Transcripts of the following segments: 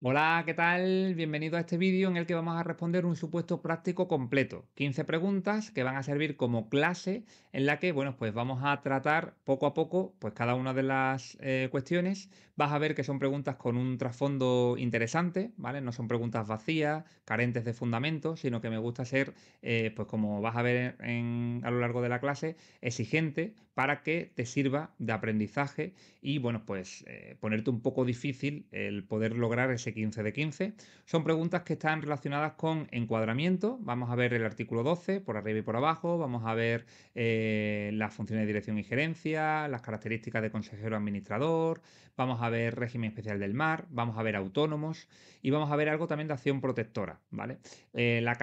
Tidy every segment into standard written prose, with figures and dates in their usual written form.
Hola, ¿qué tal? Bienvenido a este vídeo en el que vamos a responder un supuesto práctico completo. 15 preguntas que van a servir como clase en la que, bueno, pues vamos a tratar poco a poco, pues cada una de las cuestiones. Vas a ver que son preguntas con un trasfondo interesante, ¿vale? No son preguntas vacías, carentes de fundamento, sino que me gusta ser, pues como vas a ver a lo largo de la clase, exigente para que te sirva de aprendizaje y, bueno, pues ponerte un poco difícil el poder lograr ese 15 de 15. Son preguntas que están relacionadas con encuadramiento. Vamos a ver el artículo 12 por arriba y por abajo. Vamos a ver las funciones de dirección y gerencia, las características de consejero administrador. Vamos a ver régimen especial del mar. Vamos a ver autónomos. Y vamos a ver algo también de acción protectora, ¿vale? La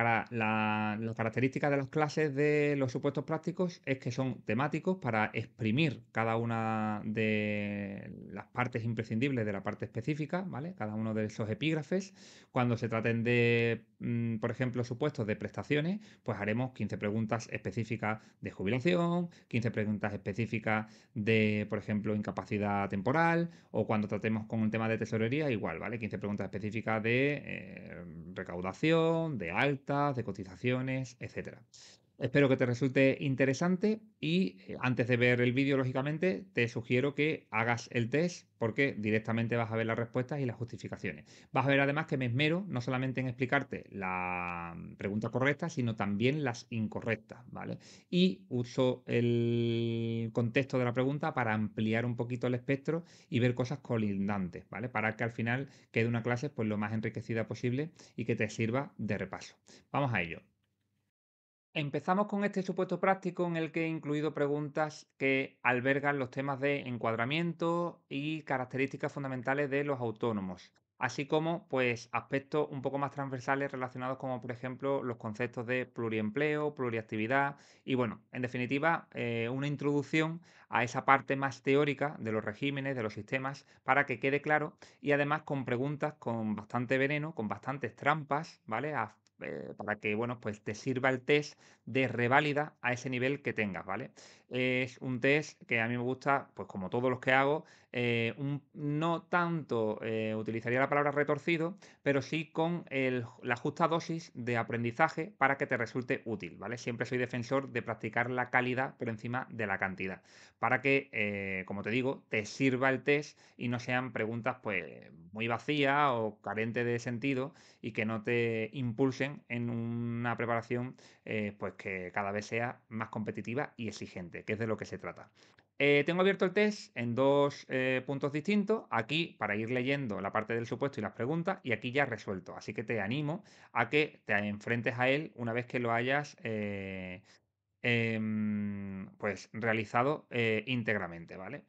característica de las clases de los supuestos prácticos es que son temáticos para exprimir cada una de las partes imprescindibles de la parte específica, ¿vale? Cada uno de esos epígrafes. Cuando se traten de, por ejemplo, supuestos de prestaciones, pues haremos 15 preguntas específicas de jubilación, 15 preguntas específicas de, por ejemplo, incapacidad temporal, o cuando tratemos con un tema de tesorería, igual, ¿vale? 15 preguntas específicas de recaudación, de altas, de cotizaciones, etcétera. Espero que te resulte interesante y antes de ver el vídeo, lógicamente, te sugiero que hagas el test porque directamente vas a ver las respuestas y las justificaciones. Vas a ver además que me esmero no solamente en explicarte la pregunta correcta, sino también las incorrectas, ¿vale? Y uso el contexto de la pregunta para ampliar un poquito el espectro y ver cosas colindantes, ¿vale? Para que al final quede una clase pues lo más enriquecida posible y que te sirva de repaso. Vamos a ello. Empezamos con este supuesto práctico en el que he incluido preguntas que albergan los temas de encuadramiento y características fundamentales de los autónomos, así como pues aspectos un poco más transversales relacionados como por ejemplo los conceptos de pluriempleo, pluriactividad y bueno, en definitiva una introducción a esa parte más teórica de los regímenes, de los sistemas, para que quede claro y además con preguntas con bastante veneno, con bastantes trampas, ¿vale? Para que, bueno, pues te sirva el test de reválida a ese nivel que tengas, ¿vale? Es un test que a mí me gusta, pues como todos los que hago, no tanto utilizaría la palabra retorcido, pero sí con la justa dosis de aprendizaje para que te resulte útil, ¿vale? Siempre soy defensor de practicar la calidad por encima de la cantidad, para que, como te digo, te sirva el test y no sean preguntas pues muy vacías o carentes de sentido y que no te impulsen en una preparación pues que cada vez sea más competitiva y exigente, que es de lo que se trata. Tengo abierto el test en dos puntos distintos, aquí para ir leyendo la parte del supuesto y las preguntas, y aquí ya resuelto. Así que te animo a que te enfrentes a él una vez que lo hayas pues realizado íntegramente, ¿vale?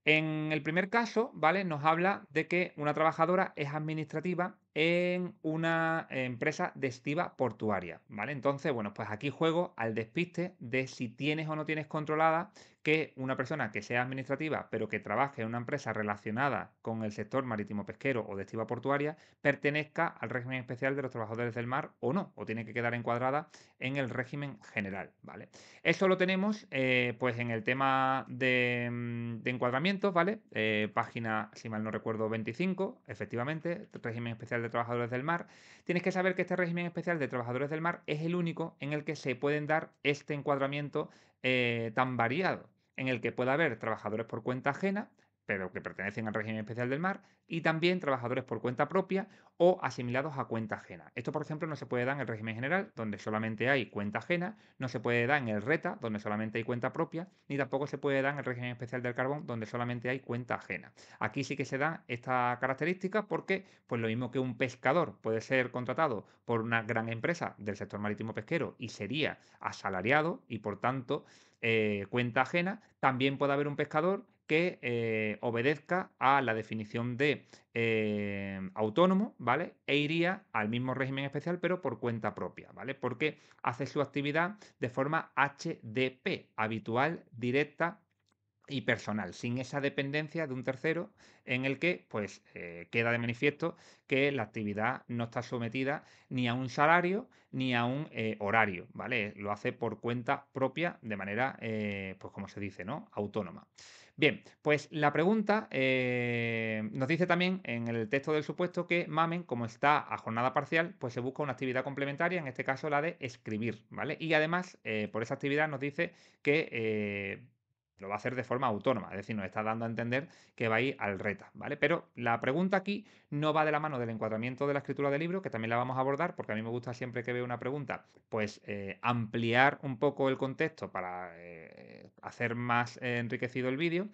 En el primer caso, ¿vale? Nos habla de que una trabajadora es administrativa en una empresa de estiva portuaria, ¿vale? Entonces, bueno, pues aquí juego al despiste de si tienes o no tienes controlada que una persona que sea administrativa, pero que trabaje en una empresa relacionada con el sector marítimo pesquero o de estiva portuaria, pertenezca al régimen especial de los trabajadores del mar o no, o tiene que quedar encuadrada en el régimen general, ¿vale? Eso lo tenemos pues en el tema de encuadramientos, ¿vale? Página, si mal no recuerdo, 25, efectivamente, régimen especial de trabajadores del mar. Tienes que saber que este régimen especial de trabajadores del mar es el único en el que se pueden dar este encuadramiento tan variado, en el que puede haber trabajadores por cuenta ajena, pero que pertenecen al régimen especial del mar, y también trabajadores por cuenta propia o asimilados a cuenta ajena. Esto, por ejemplo, no se puede dar en el régimen general, donde solamente hay cuenta ajena, no se puede dar en el RETA, donde solamente hay cuenta propia, ni tampoco se puede dar en el régimen especial del carbón, donde solamente hay cuenta ajena. Aquí sí que se da esta característica porque, pues lo mismo que un pescador puede ser contratado por una gran empresa del sector marítimo pesquero y sería asalariado y, por tanto, cuenta ajena, también puede haber un pescador que obedezca a la definición de autónomo, ¿vale? E iría al mismo régimen especial, pero por cuenta propia, ¿vale? Porque hace su actividad de forma HDP, habitual, directa y personal, sin esa dependencia de un tercero en el que pues queda de manifiesto que la actividad no está sometida ni a un salario ni a un horario, ¿vale? Lo hace por cuenta propia de manera, pues como se dice, ¿no? Autónoma. Bien, pues la pregunta nos dice también en el texto del supuesto que mamen, como está a jornada parcial, pues se busca una actividad complementaria, en este caso la de escribir, ¿vale? Y además, por esa actividad nos dice que lo va a hacer de forma autónoma, es decir, nos está dando a entender que va a ir al RETA, ¿vale? Pero la pregunta aquí no va de la mano del encuadramiento de la escritura del libro, que también la vamos a abordar, porque a mí me gusta siempre que veo una pregunta, pues ampliar un poco el contexto para hacer más enriquecido el vídeo,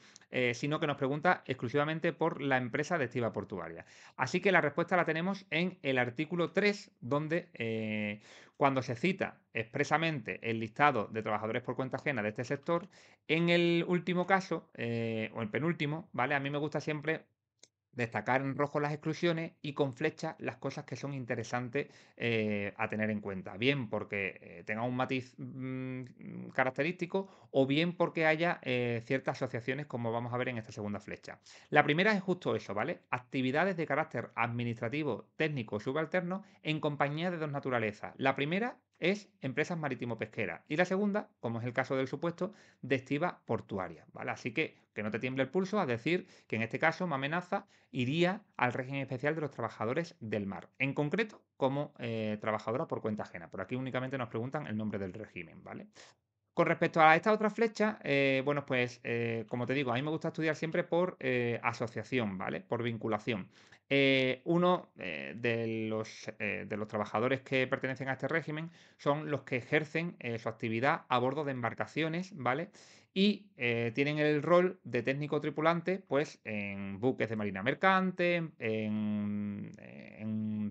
sino que nos pregunta exclusivamente por la empresa de estiba portuaria. Así que la respuesta la tenemos en el artículo 3, donde cuando se cita expresamente el listado de trabajadores por cuenta ajena de este sector, en el último caso, o el penúltimo, ¿vale? A mí me gusta siempre destacar en rojo las exclusiones y con flecha las cosas que son interesantes a tener en cuenta. Bien porque tenga un matiz característico o bien porque haya ciertas asociaciones como vamos a ver en esta segunda flecha. La primera es justo eso, ¿vale? Actividades de carácter administrativo, técnico o subalterno en compañía de dos naturalezas. La primera es empresas marítimo-pesqueras y la segunda, como es el caso del supuesto, de estiva portuaria, ¿vale? Así que no te tiemble el pulso a decir que en este caso me amenaza iría al régimen especial de los trabajadores del mar, en concreto como trabajadora por cuenta ajena. Por aquí únicamente nos preguntan el nombre del régimen, ¿vale? Con respecto a esta otra flecha, bueno, pues como te digo, a mí me gusta estudiar siempre por asociación, ¿vale? Por vinculación. Uno de los trabajadores que pertenecen a este régimen son los que ejercen su actividad a bordo de embarcaciones, ¿vale? Y tienen el rol de técnico tripulante, pues en buques de marina mercante,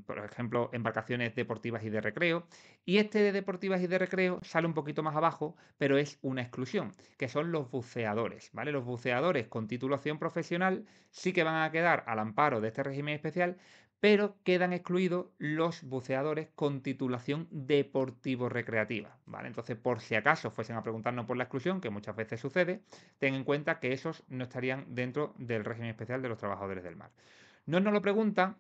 por ejemplo, embarcaciones deportivas y de recreo. Y este de deportivas y de recreo sale un poquito más abajo, pero es una exclusión, que son los buceadores, ¿vale? Los buceadores con titulación profesional sí que van a quedar al amparo de este régimen especial, pero quedan excluidos los buceadores con titulación deportivo-recreativa, ¿vale? Entonces, por si acaso fuesen a preguntarnos por la exclusión, que muchas veces sucede, ten en cuenta que esos no estarían dentro del régimen especial de los trabajadores del mar. No nos lo preguntan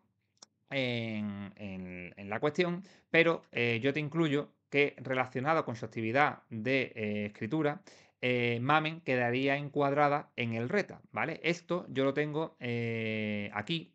en la cuestión, pero yo te incluyo que relacionado con su actividad de escritura, Mamen quedaría encuadrada en el RETA, ¿vale? Esto yo lo tengo aquí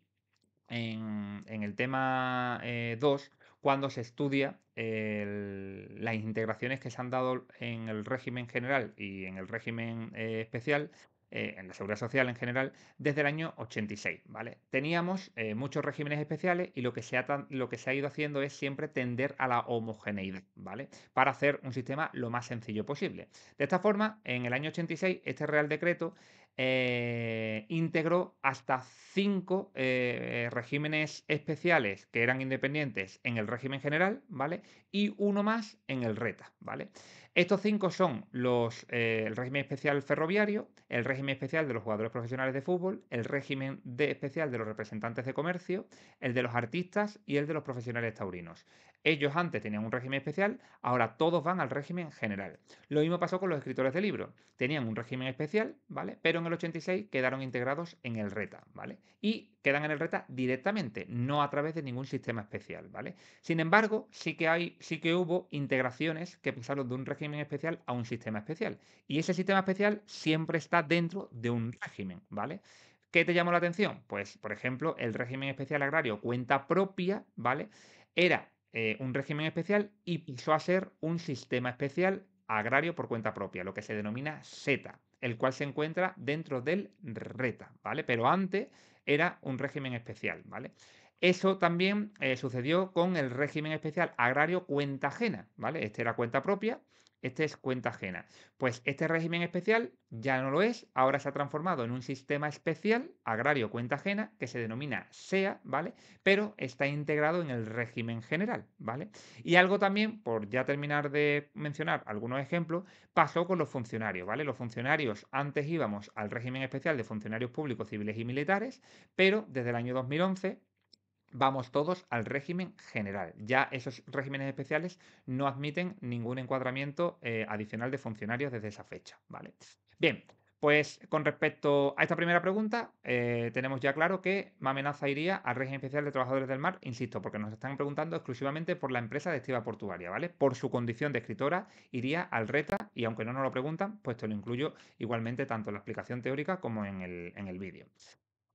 en el tema 2, cuando se estudia las integraciones que se han dado en el régimen general y en el régimen especial, en la seguridad social en general, desde el año 86, ¿vale? Teníamos muchos regímenes especiales y lo que se ha ido haciendo es siempre tender a la homogeneidad, ¿vale? Para hacer un sistema lo más sencillo posible. De esta forma, en el año 86, este Real Decreto integró hasta 5 regímenes especiales que eran independientes en el régimen general, ¿vale? Y uno más en el RETA, ¿vale? Estos 5 son el régimen especial ferroviario, el régimen especial de los jugadores profesionales de fútbol, el régimen especial de los representantes de comercio, el de los artistas y el de los profesionales taurinos. Ellos antes tenían un régimen especial, ahora todos van al régimen general. Lo mismo pasó con los escritores de libros. Tenían un régimen especial, ¿vale? Pero en el 86 quedaron integrados en el RETA, ¿vale? Y quedan en el RETA directamente, no a través de ningún sistema especial, ¿vale? Sin embargo, sí que hubo integraciones que pasaron de un régimen especial a un sistema especial. Y ese sistema especial siempre está dentro de un régimen, ¿vale? ¿Qué te llamó la atención? Pues, por ejemplo, el régimen especial agrario cuenta propia, ¿vale? Era un régimen especial y pasó a ser un sistema especial agrario por cuenta propia, lo que se denomina SETA, el cual se encuentra dentro del RETA, ¿vale? Pero antes era un régimen especial, ¿vale? Eso también sucedió con el régimen especial agrario cuenta ajena, ¿vale? Este era cuenta propia, este es cuenta ajena. Pues este régimen especial ya no lo es, ahora se ha transformado en un sistema especial agrario cuenta ajena que se denomina SEA, ¿vale? Pero está integrado en el régimen general, ¿vale? Y algo también, por ya terminar de mencionar algunos ejemplos, pasó con los funcionarios, ¿vale? Los funcionarios antes íbamos al régimen especial de funcionarios públicos, civiles y militares, pero desde el año 2011 vamos todos al régimen general. Ya esos regímenes especiales no admiten ningún encuadramiento adicional de funcionarios desde esa fecha, ¿vale? Bien, Pues con respecto a esta primera pregunta, tenemos ya claro que Mamenaza iría al régimen especial de trabajadores del mar, insisto, porque nos están preguntando exclusivamente por la empresa de estiba portuaria, ¿vale? Por su condición de escritora, iría al RETA y aunque no nos lo preguntan, pues te lo incluyo igualmente tanto en la explicación teórica como en el vídeo.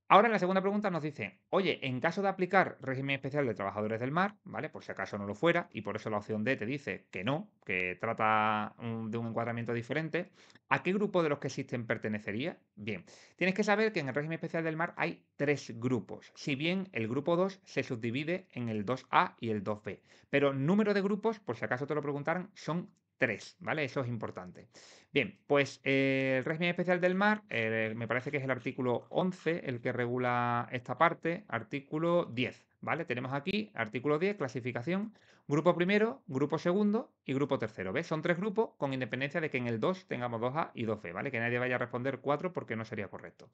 Ahora en la segunda pregunta nos dice, oye, en caso de aplicar régimen especial de trabajadores del mar, ¿vale? Por si acaso no lo fuera, y por eso la opción D te dice que no, que trata de un encuadramiento diferente, ¿a qué grupo de los que existen pertenecería? Bien, tienes que saber que en el régimen especial del mar hay tres grupos, si bien el grupo 2 se subdivide en el 2A y el 2B, pero número de grupos, por si acaso te lo preguntaran, son tres, ¿vale? Eso es importante. Bien, pues el régimen especial del mar, me parece que es el artículo 11 el que regula esta parte, artículo 10, ¿vale? Tenemos aquí, artículo 10, clasificación, grupo primero, grupo segundo y grupo tercero, ¿ves? Son tres grupos con independencia de que en el 2 tengamos 2A y 2B, ¿vale? Que nadie vaya a responder 4 porque no sería correcto.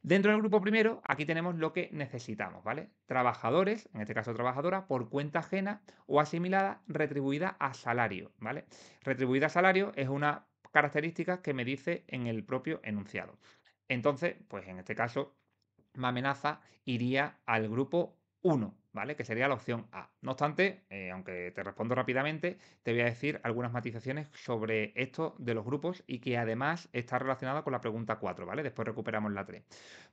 Dentro del grupo primero, aquí tenemos lo que necesitamos, ¿vale? Trabajadores, en este caso trabajadora, por cuenta ajena o asimilada, retribuida a salario, ¿vale? Retribuida a salario es una característica que me dice en el propio enunciado. Entonces, pues en este caso, amenaza iría al grupo 1, ¿vale? Que sería la opción A. No obstante, aunque te respondo rápidamente, te voy a decir algunas matizaciones sobre esto de los grupos y que además está relacionado con la pregunta 4, ¿vale? Después recuperamos la 3.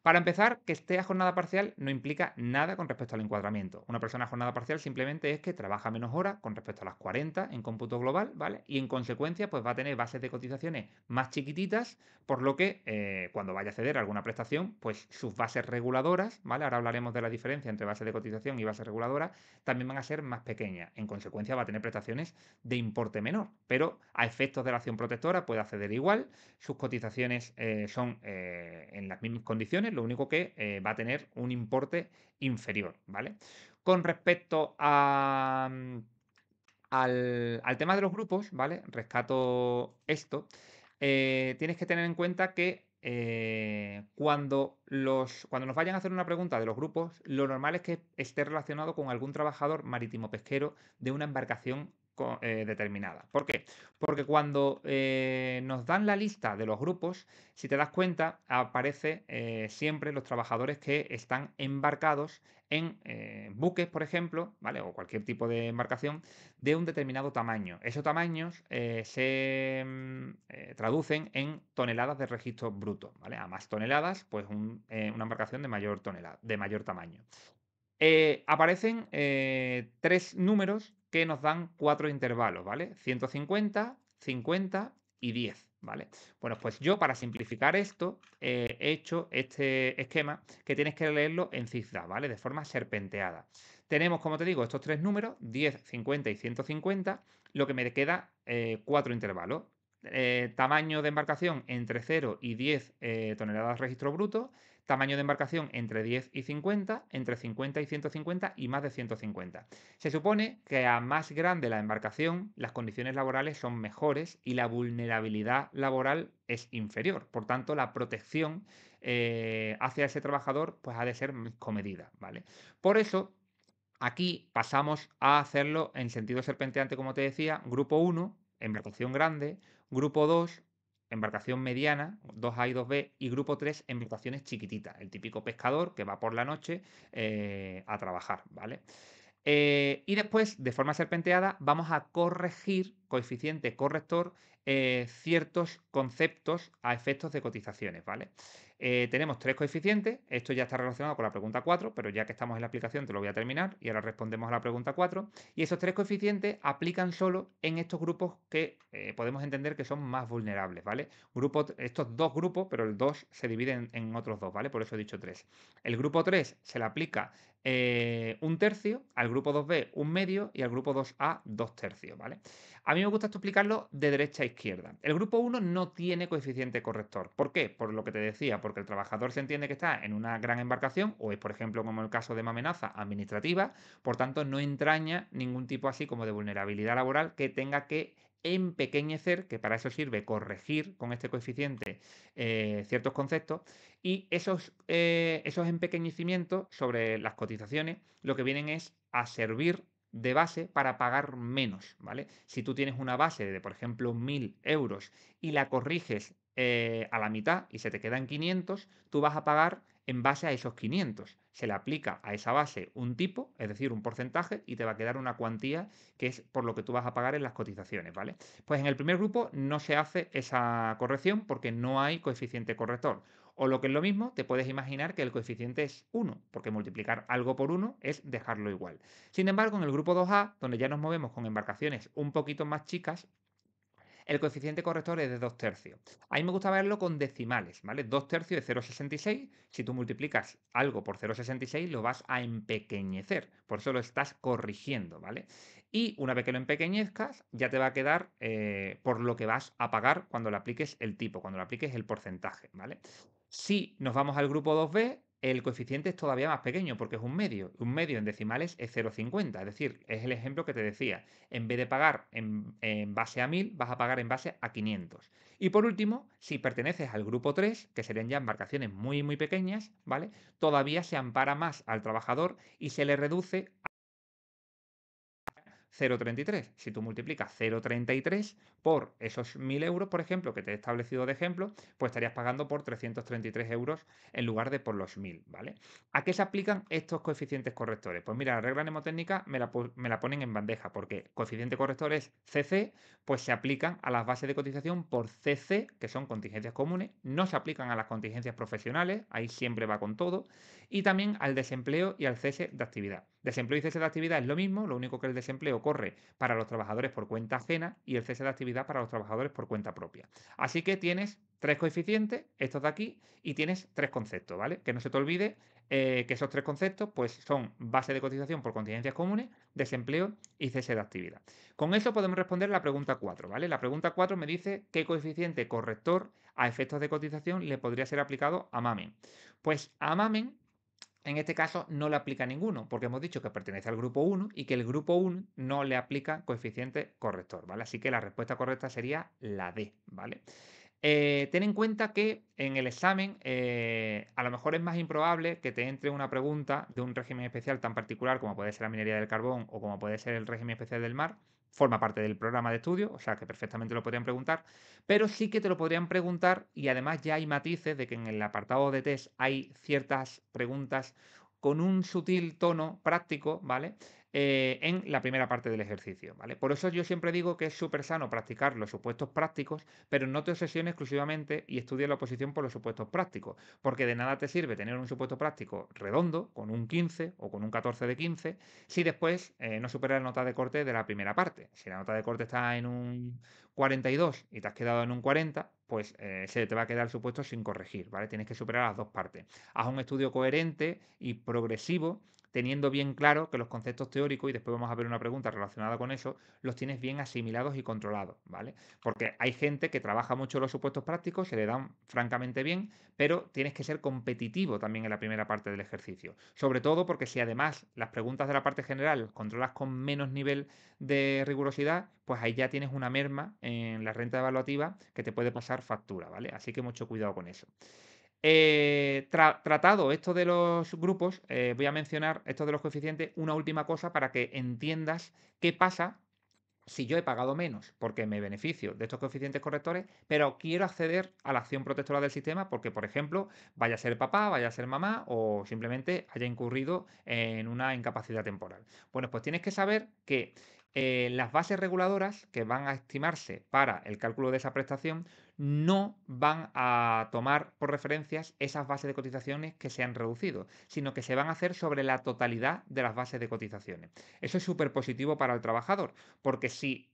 Para empezar, que esté a jornada parcial no implica nada con respecto al encuadramiento. Una persona a jornada parcial simplemente es que trabaja menos horas con respecto a las 40 en cómputo global, ¿vale? Y en consecuencia, pues va a tener bases de cotizaciones más chiquititas, por lo que cuando vaya a acceder a alguna prestación, pues sus bases reguladoras, ¿vale? Ahora hablaremos de la diferencia entre base de cotización y base reguladora, también van a ser más pequeñas. En consecuencia, va a tener prestaciones de importe menor, pero a efectos de la acción protectora puede acceder igual, sus cotizaciones son en las mismas condiciones, lo único que va a tener un importe inferior, ¿vale? Con respecto al tema de los grupos, ¿vale? Rescato esto. Tienes que tener en cuenta que cuando nos vayan a hacer una pregunta de los grupos, lo normal es que esté relacionado con algún trabajador marítimo pesquero de una embarcación determinada. ¿Por qué? Porque cuando nos dan la lista de los grupos, si te das cuenta, aparece siempre los trabajadores que están embarcados en buques, por ejemplo, ¿vale? O cualquier tipo de embarcación de un determinado tamaño. Esos tamaños se traducen en toneladas de registro bruto, ¿vale? A más toneladas, pues una embarcación de mayor tamaño. Aparecen tres números que nos dan cuatro intervalos, ¿vale? 150, 50 y 10, ¿vale? Bueno, pues yo para simplificar esto he hecho este esquema que tienes que leerlo en zigzag, ¿vale? De forma serpenteada. Tenemos, como te digo, estos tres números, 10, 50 y 150, lo que me queda cuatro intervalos. Tamaño de embarcación entre 0 y 10 toneladas registro bruto, tamaño de embarcación entre 10 y 50, entre 50 y 150 y más de 150. Se supone que a más grande la embarcación, las condiciones laborales son mejores y la vulnerabilidad laboral es inferior. Por tanto, la protección hacia ese trabajador pues, ha de ser más comedida, ¿vale? Por eso, aquí pasamos a hacerlo en sentido serpenteante, como te decía, grupo 1, embarcación grande, grupo 2, embarcación mediana, 2A y 2B, y grupo 3, embarcaciones chiquititas, el típico pescador que va por la noche a trabajar, ¿vale? Y después, de forma serpenteada, vamos a corregir, coeficiente corrector, ciertos conceptos a efectos de cotizaciones, ¿vale? Tenemos tres coeficientes, esto ya está relacionado con la pregunta 4, pero ya que estamos en la aplicación te lo voy a terminar y ahora respondemos a la pregunta 4. Y esos tres coeficientes aplican solo en estos grupos que podemos entender que son más vulnerables, ¿vale? Estos dos grupos, pero el 2 se divide en otros dos, ¿vale? Por eso he dicho 3. El grupo 3 se le aplica un tercio, al grupo 2B un medio y al grupo 2A dos tercios, ¿vale? A mí me gusta esto explicarlo de derecha a izquierda. El grupo 1 no tiene coeficiente corrector. ¿Por qué? Por lo que te decía, porque el trabajador se entiende que está en una gran embarcación, o es, por ejemplo, como el caso de Mamenaza, administrativa, por tanto, no entraña ningún tipo así como de vulnerabilidad laboral que tenga que empequeñecer, que para eso sirve corregir con este coeficiente ciertos conceptos, y esos empequeñecimientos sobre las cotizaciones lo que vienen es a servir de base para pagar menos, ¿vale? Si tú tienes una base de, por ejemplo, 1.000 euros y la corriges a la mitad y se te quedan 500, tú vas a pagar en base a esos 500. Se le aplica a esa base un tipo, es decir, un porcentaje, y te va a quedar una cuantía que es por lo que tú vas a pagar en las cotizaciones, ¿vale? Pues en el primer grupo no se hace esa corrección porque no hay coeficiente corrector. O lo que es lo mismo, te puedes imaginar que el coeficiente es 1, porque multiplicar algo por 1 es dejarlo igual. Sin embargo, en el grupo 2A, donde ya nos movemos con embarcaciones un poquito más chicas, el coeficiente corrector es de 2 tercios. A mí me gusta verlo con decimales, ¿vale? 2 tercios de 0,66. Si tú multiplicas algo por 0,66, lo vas a empequeñecer. Por eso lo estás corrigiendo, ¿vale? Y una vez que lo empequeñezcas, ya te va a quedar por lo que vas a pagar cuando le apliques el tipo, cuando le apliques el porcentaje, ¿vale? Si nos vamos al grupo 2B, el coeficiente es todavía más pequeño porque es un medio. Un medio en decimales es 0,50. Es decir, es el ejemplo que te decía. En vez de pagar en base a 1000, vas a pagar en base a 500. Y por último, si perteneces al grupo 3, que serían ya embarcaciones muy, muy pequeñas, ¿vale? Todavía se ampara más al trabajador y se le reduce 0,33. Si tú multiplicas 0,33 por esos 1000 euros, por ejemplo, que te he establecido de ejemplo, pues estarías pagando por 333 euros en lugar de por los 1000, ¿vale? ¿A qué se aplican estos coeficientes correctores? Pues mira, la regla mnemotécnica me la ponen en bandeja, porque coeficiente corrector es CC, pues se aplican a las bases de cotización por CC, que son contingencias comunes, no se aplican a las contingencias profesionales, ahí siempre va con todo, y también al desempleo y al cese de actividad. Desempleo y cese de actividad es lo mismo, lo único que el desempleo corre para los trabajadores por cuenta ajena y el cese de actividad para los trabajadores por cuenta propia. Así que tienes tres coeficientes, estos de aquí, y tienes tres conceptos, ¿vale? Que no se te olvide que esos tres conceptos pues, son base de cotización por contingencias comunes, desempleo y cese de actividad. Con eso podemos responder la pregunta 4, ¿vale? La pregunta 4 me dice qué coeficiente corrector a efectos de cotización le podría ser aplicado a Mamen. Pues a Mamen en este caso no le aplica ninguno, porque hemos dicho que pertenece al grupo 1 y que el grupo 1 no le aplica coeficiente corrector, ¿vale? Así que la respuesta correcta sería la D, ¿vale? Ten en cuenta que en el examen a lo mejor es más improbable que te entre una pregunta de un régimen especial tan particular como puede ser la minería del carbón o como puede ser el régimen especial del mar. Forma parte del programa de estudio, o sea que perfectamente lo podrían preguntar, pero sí que te lo podrían preguntar y además ya hay matices de que en el apartado de test hay ciertas preguntas con un sutil tono práctico, ¿vale? En la primera parte del ejercicio, ¿vale? Por eso yo siempre digo que es súper sano practicar los supuestos prácticos, pero no te obsesiones exclusivamente y estudia la oposición por los supuestos prácticos, porque de nada te sirve tener un supuesto práctico redondo, con un 15 o con un 14 de 15, si después no supera la nota de corte de la primera parte. Si la nota de corte está en un 42 y te has quedado en un 40, pues se te va a quedar el supuesto sin corregir, ¿vale? Tienes que superar las dos partes. Haz un estudio coherente y progresivo, teniendo bien claro que los conceptos teóricos, y después vamos a ver una pregunta relacionada con eso, los tienes bien asimilados y controlados, ¿vale? Porque hay gente que trabaja mucho los supuestos prácticos, se le dan francamente bien, pero tienes que ser competitivo también en la primera parte del ejercicio. Sobre todo porque si además las preguntas de la parte general las controlas con menos nivel de rigurosidad, pues ahí ya tienes una merma en la renta evaluativa que te puede pasar factura, ¿vale? Así que mucho cuidado con eso. Tratado esto de los grupos, voy a mencionar esto de los coeficientes, una última cosa para que entiendas qué pasa si yo he pagado menos porque me beneficio de estos coeficientes correctores, pero quiero acceder a la acción protectora del sistema porque, por ejemplo, vaya a ser papá, vaya a ser mamá o simplemente haya incurrido en una incapacidad temporal. Bueno, pues tienes que saber que las bases reguladoras que van a estimarse para el cálculo de esa prestación no van a tomar por referencias esas bases de cotizaciones que se han reducido, sino que se van a hacer sobre la totalidad de las bases de cotizaciones. Eso es súper positivo para el trabajador, porque si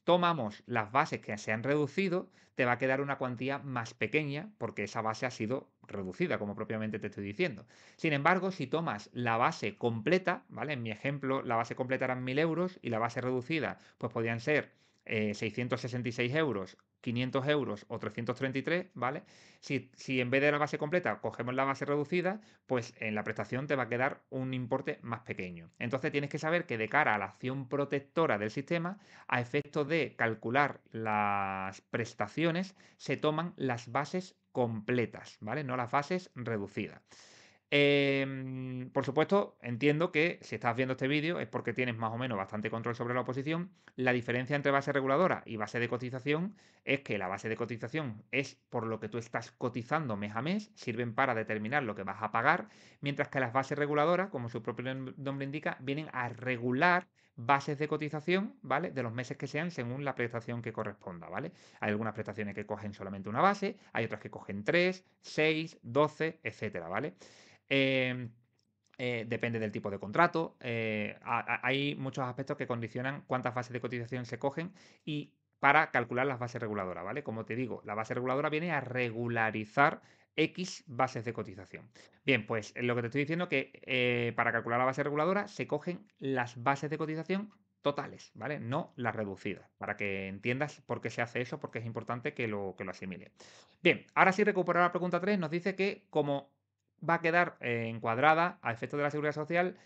tomamos las bases que se han reducido, te va a quedar una cuantía más pequeña porque esa base ha sido reducida, como propiamente te estoy diciendo. Sin embargo, si tomas la base completa, ¿vale? En mi ejemplo, la base completa eran 1000 euros y la base reducida, pues podían ser 666 euros, 500 euros o 333, ¿vale? Si en vez de la base completa cogemos la base reducida, pues en la prestación te va a quedar un importe más pequeño. Entonces tienes que saber que de cara a la acción protectora del sistema, a efecto de calcular las prestaciones, se toman las bases completas, ¿vale? No las bases reducidas. Por supuesto, entiendo que si estás viendo este vídeo es porque tienes más o menos bastante control sobre la oposición. La diferencia entre base reguladora y base de cotización es que la base de cotización es por lo que tú estás cotizando mes a mes, sirven para determinar lo que vas a pagar, mientras que las bases reguladoras, como su propio nombre indica, vienen a regular bases de cotización, ¿vale? De los meses que sean según la prestación que corresponda, ¿vale? Hay algunas prestaciones que cogen solamente una base, hay otras que cogen 3, 6, 12, etcétera, ¿vale? Em, depende del tipo de contrato. Hay muchos aspectos que condicionan cuántas bases de cotización se cogen y para calcular las bases reguladoras, ¿vale? Como te digo, la base reguladora viene a regularizar X bases de cotización. Bien, pues lo que te estoy diciendo que para calcular la base reguladora se cogen las bases de cotización totales, ¿vale? No las reducidas, para que entiendas por qué se hace eso, porque es importante que lo asimile. Bien, ahora sí recuperar la pregunta 3 nos dice que como va a quedar encuadrada a efectos de la seguridad social,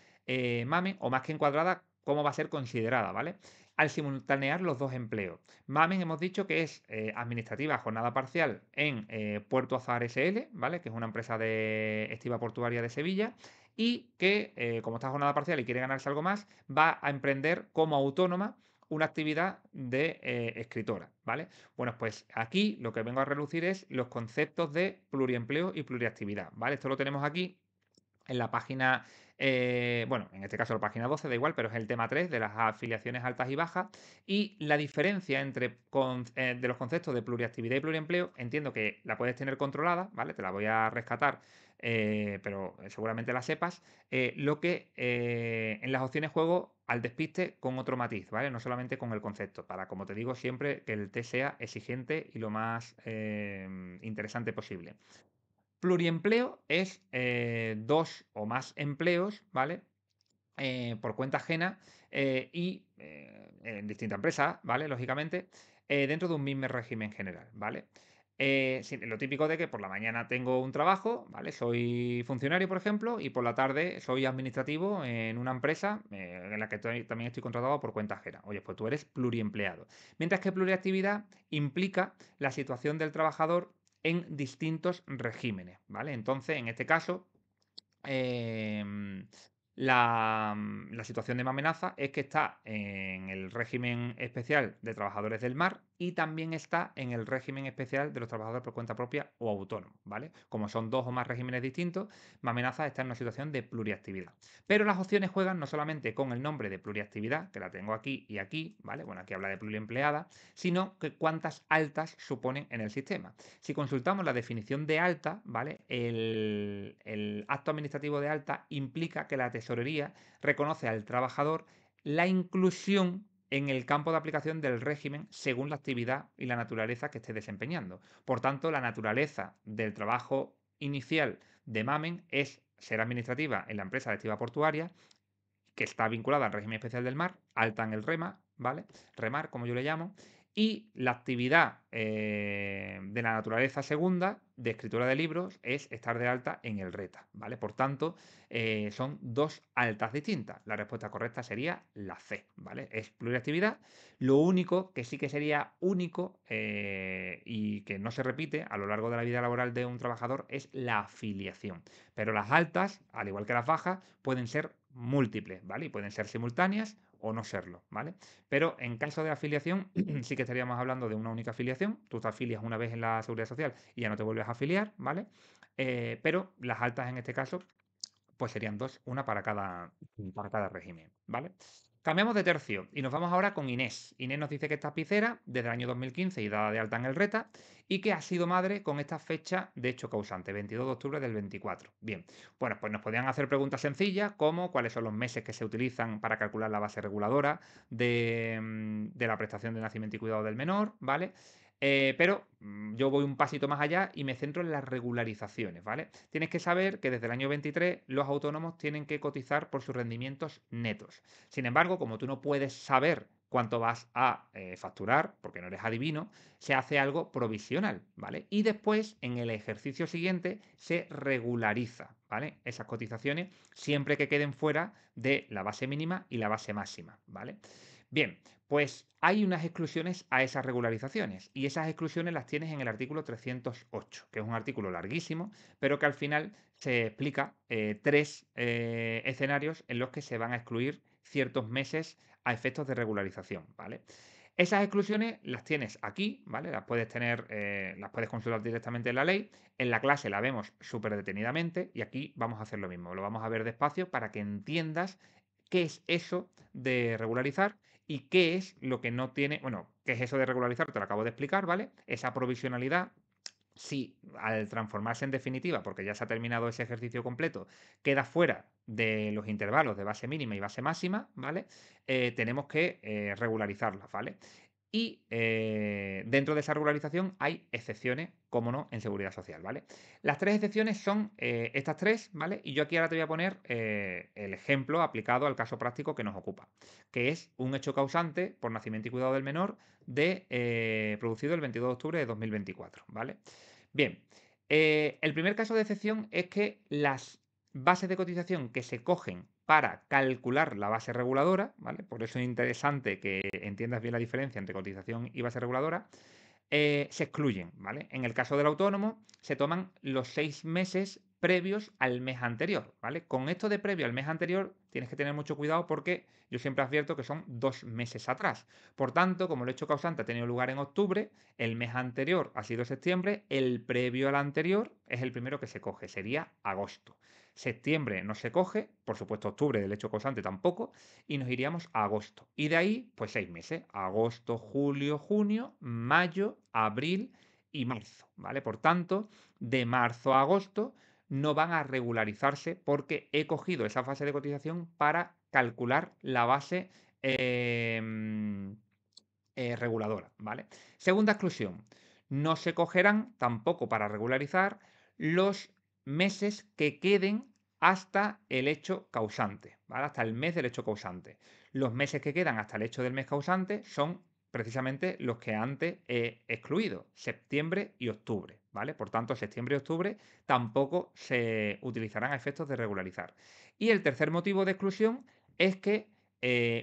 MAME, o más que encuadrada, cómo va a ser considerada, ¿vale? Al simultanear los dos empleos. MAME hemos dicho que es administrativa jornada parcial en Puerto Azar SL, ¿vale? Que es una empresa de estiva portuaria de Sevilla y que, como está jornada parcial y quiere ganarse algo más, va a emprender como autónoma una actividad de escritora, ¿vale? Bueno, pues aquí lo que vengo a relucir es los conceptos de pluriempleo y pluriactividad, ¿vale? Esto lo tenemos aquí en la página, bueno, en este caso la página 12, da igual, pero es el tema 3 de las afiliaciones altas y bajas. Y la diferencia de los conceptos de pluriactividad y pluriempleo, entiendo que la puedes tener controlada, ¿vale? Te la voy a rescatar, pero seguramente la sepas. Lo que en las opciones juego al despiste con otro matiz, ¿vale? No solamente con el concepto, para, como te digo, siempre que el test sea exigente y lo más interesante posible. Pluriempleo es dos o más empleos, ¿vale? Por cuenta ajena en distintas empresas, ¿vale? Lógicamente, dentro de un mismo régimen general, ¿vale? Lo típico de que por la mañana tengo un trabajo, ¿vale? Soy funcionario, por ejemplo, y por la tarde soy administrativo en una empresa en la que también estoy contratado por cuenta ajena. Oye, pues tú eres pluriempleado. Mientras que pluriactividad implica la situación del trabajador en distintos regímenes, ¿vale? Entonces, en este caso, Em, la situación de amenaza es que está en el régimen especial de trabajadores del mar y también está en el régimen especial de los trabajadores por cuenta propia o autónomos, ¿vale? Como son dos o más regímenes distintos, amenaza está en una situación de pluriactividad. Pero las opciones juegan no solamente con el nombre de pluriactividad, que la tengo aquí y aquí, ¿vale? Bueno, aquí habla de pluriempleada, sino que cuántas altas suponen en el sistema. Si consultamos la definición de alta, ¿vale? El acto administrativo de alta implica que la tesorería reconoce al trabajador la inclusión en el campo de aplicación del régimen según la actividad y la naturaleza que esté desempeñando. Por tanto, la naturaleza del trabajo inicial de Mamen es ser administrativa en la empresa de activa portuaria, que está vinculada al régimen especial del mar, alta en el REMA, ¿vale? REMAR, como yo le llamo, y la actividad de la naturaleza segunda de escritura de libros es estar de alta en el RETA, ¿vale? Por tanto, son dos altas distintas. La respuesta correcta sería la C, ¿vale? Es pluriactividad. Lo único que sí que sería único y que no se repite a lo largo de la vida laboral de un trabajador es la afiliación. Pero las altas, al igual que las bajas, pueden ser múltiples, ¿vale? Y pueden ser simultáneas o no serlo, ¿vale? Pero en caso de afiliación, sí que estaríamos hablando de una única afiliación. Tú te afilias una vez en la Seguridad Social y ya no te vuelves a afiliar, ¿vale? Pero las altas en este caso, pues serían dos, una para cada régimen, ¿vale? Cambiamos de tercio y nos vamos ahora con Inés. Inés nos dice que es tapicera desde el año 2015 y dada de alta en el RETA y que ha sido madre con esta fecha de hecho causante, 22 de octubre del 24. Bien, bueno, pues nos podrían hacer preguntas sencillas como cuáles son los meses que se utilizan para calcular la base reguladora de la prestación de nacimiento y cuidado del menor, ¿vale? Pero yo voy un pasito más allá y me centro en las regularizaciones, ¿vale? Tienes que saber que desde el año 23 los autónomos tienen que cotizar por sus rendimientos netos. Sin embargo, como tú no puedes saber cuánto vas a facturar, porque no eres adivino, se hace algo provisional, ¿vale? Y después, en el ejercicio siguiente, se regulariza, ¿vale? Esas cotizaciones siempre que queden fuera de la base mínima y la base máxima, ¿vale? Bien, Pues hay unas exclusiones a esas regularizaciones y esas exclusiones las tienes en el artículo 308, que es un artículo larguísimo, pero que al final se explica tres escenarios en los que se van a excluir ciertos meses a efectos de regularización, ¿vale? Esas exclusiones las tienes aquí, ¿vale? Las puedes tener, las puedes consultar directamente en la ley. En la clase la vemos súper detenidamente y aquí vamos a hacer lo mismo. Lo vamos a ver despacio para que entiendas qué es eso de regularizar y qué es lo que no tiene, bueno, qué es eso de regularizar, te lo acabo de explicar, ¿vale? Esa provisionalidad, si al transformarse en definitiva, porque ya se ha terminado ese ejercicio completo, queda fuera de los intervalos de base mínima y base máxima, ¿vale? Tenemos que regularizarlas, ¿vale? Y dentro de esa regularización hay excepciones, como no, en seguridad social, ¿vale? Las tres excepciones son estas tres, ¿vale? Y yo aquí ahora te voy a poner el ejemplo aplicado al caso práctico que nos ocupa, que es un hecho causante por nacimiento y cuidado del menor producido el 22 de octubre de 2024, ¿vale? Bien, el primer caso de excepción es que las bases de cotización que se cogen para calcular la base reguladora, ¿vale? Por eso es interesante que entiendas bien la diferencia entre cotización y base reguladora, se excluyen, ¿vale? En el caso del autónomo, se toman los 6 meses previos al mes anterior, ¿vale? Con esto de previo al mes anterior, tienes que tener mucho cuidado porque yo siempre advierto que son 2 meses atrás. Por tanto, como el hecho causante ha tenido lugar en octubre, el mes anterior ha sido septiembre, el previo al anterior es el primero que se coge, sería agosto. Septiembre no se coge, por supuesto octubre del hecho causante tampoco, y nos iríamos a agosto. Y de ahí, pues 6 meses. Agosto, julio, junio, mayo, abril y marzo, ¿vale? Por tanto, de marzo a agosto no van a regularizarse porque he cogido esa fase de cotización para calcular la base reguladora, ¿vale? Segunda exclusión, no se cogerán tampoco para regularizar los meses que queden hasta el hecho causante, ¿vale? Hasta el mes del hecho causante. Los meses que quedan hasta el hecho del mes causante son precisamente los que antes he excluido, septiembre y octubre, ¿vale? Por tanto, septiembre y octubre tampoco se utilizarán a efectos de regularizar. Y el tercer motivo de exclusión es que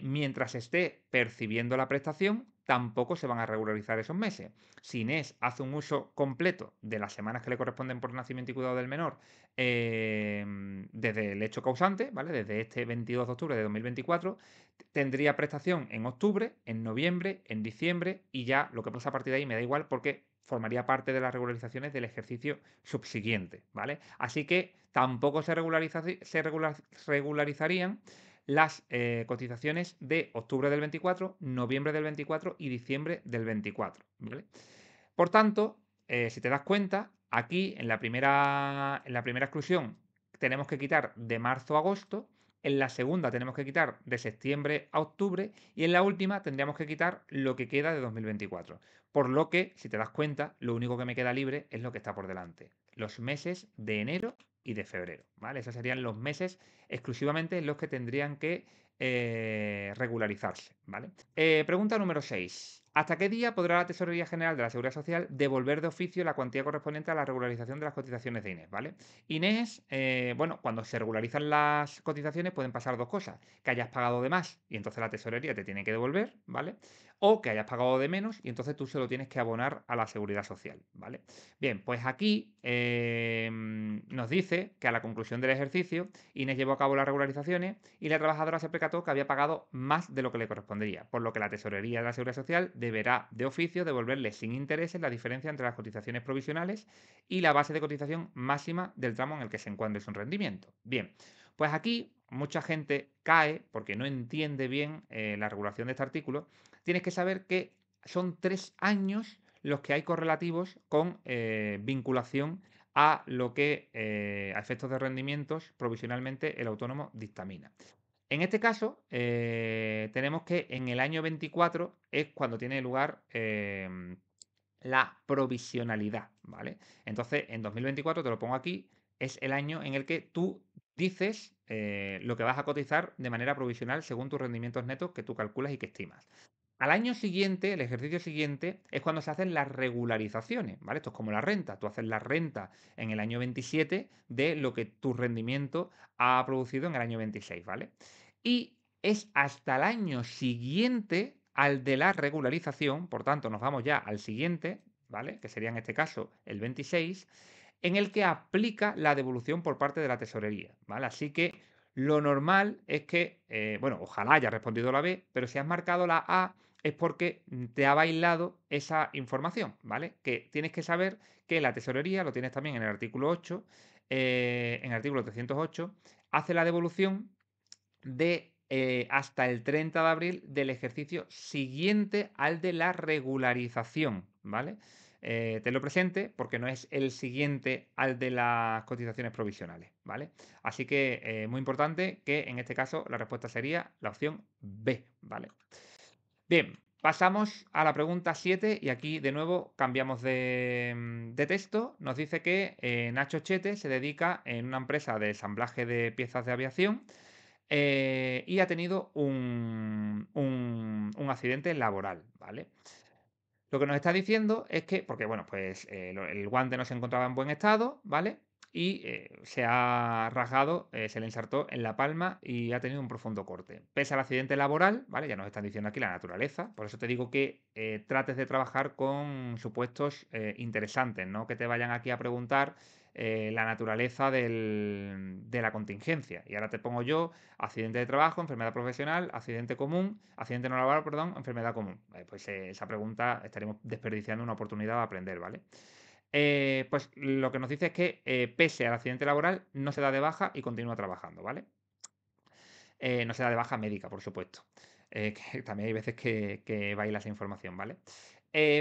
mientras esté percibiendo la prestación, tampoco se van a regularizar esos meses. Si Inés hace un uso completo de las semanas que le corresponden por nacimiento y cuidado del menor desde el hecho causante, ¿vale? Desde este 22 de octubre de 2024, tendría prestación en octubre, en noviembre, en diciembre y ya lo que pasa a partir de ahí me da igual porque formaría parte de las regularizaciones del ejercicio subsiguiente, ¿vale? Así que tampoco regularizarían las cotizaciones de octubre del 24, noviembre del 24 y diciembre del 24, ¿vale? Por tanto, si te das cuenta, aquí en la primera exclusión tenemos que quitar de marzo a agosto, en la segunda tenemos que quitar de septiembre a octubre y en la última tendríamos que quitar lo que queda de 2024. Por lo que, si te das cuenta, lo único que me queda libre es lo que está por delante, los meses de enero y de febrero, ¿vale? Esos serían los meses exclusivamente en los que tendrían que regularizarse, ¿vale? Pregunta número 6. ¿Hasta qué día podrá la Tesorería General de la Seguridad Social devolver de oficio la cuantía correspondiente a la regularización de las cotizaciones de Inés? ¿Vale? Inés, bueno, cuando se regularizan las cotizaciones pueden pasar dos cosas. Que hayas pagado de más y entonces la Tesorería te tiene que devolver, ¿vale? O que hayas pagado de menos y entonces tú se lo tienes que abonar a la Seguridad Social, ¿vale? Bien, pues aquí nos dice que a la conclusión del ejercicio Inés llevó a cabo las regularizaciones y la trabajadora se percató que había pagado más de lo que le correspondería, por lo que la Tesorería de la Seguridad Social deberá de oficio devolverle sin intereses la diferencia entre las cotizaciones provisionales y la base de cotización máxima del tramo en el que se encuentre su rendimiento. Bien, pues aquí mucha gente cae porque no entiende bien la regulación de este artículo. Tienes que saber que son 3 años los que hay correlativos con vinculación a lo que a efectos de rendimientos provisionalmente el autónomo dictamina. En este caso, tenemos que en el año 24 es cuando tiene lugar la provisionalidad, ¿vale? Entonces, en 2024, te lo pongo aquí, es el año en el que tú dices lo que vas a cotizar de manera provisional según tus rendimientos netos que tú calculas y que estimas. Al año siguiente, el ejercicio siguiente, es cuando se hacen las regularizaciones, ¿vale? Esto es como la renta. Tú haces la renta en el año 27 de lo que tu rendimiento ha producido en el año 26, ¿vale? Y es hasta el año siguiente al de la regularización, por tanto, nos vamos ya al siguiente, ¿vale? Que sería en este caso el 26, en el que aplica la devolución por parte de la tesorería, ¿vale? Así que lo normal es que, bueno, ojalá hayas respondido la B, pero si has marcado la A es porque te ha bailado esa información, ¿vale? Que tienes que saber que la tesorería, lo tienes también en el artículo 8, en el artículo 308, hace la devolución de hasta el 30 de abril del ejercicio siguiente al de la regularización, ¿vale? Tenlo presente porque no es el siguiente al de las cotizaciones provisionales, ¿vale? Así que muy importante que en este caso la respuesta sería la opción B, ¿vale? Bien, pasamos a la pregunta 7 y aquí de nuevo cambiamos de texto. Nos dice que Nacho Chete se dedica en una empresa de ensamblaje de piezas de aviación y ha tenido un accidente laboral, ¿vale? Lo que nos está diciendo es que, porque bueno, pues el guante no se encontraba en buen estado, ¿vale? Y se ha rasgado, se le ensartó en la palma y ha tenido un profundo corte. Pese al accidente laboral, ¿vale? Ya nos están diciendo aquí la naturaleza, por eso te digo que trates de trabajar con supuestos interesantes, no que te vayan aquí a preguntar la naturaleza de la contingencia. Y ahora te pongo yo accidente de trabajo, enfermedad profesional, accidente común, accidente no laboral, perdón, enfermedad común. Pues esa pregunta estaremos desperdiciando una oportunidad de aprender, ¿vale? Pues lo que nos dice es que pese al accidente laboral no se da de baja y continúa trabajando, ¿vale? No se da de baja médica, por supuesto. Que también hay veces que baila esa información, ¿vale?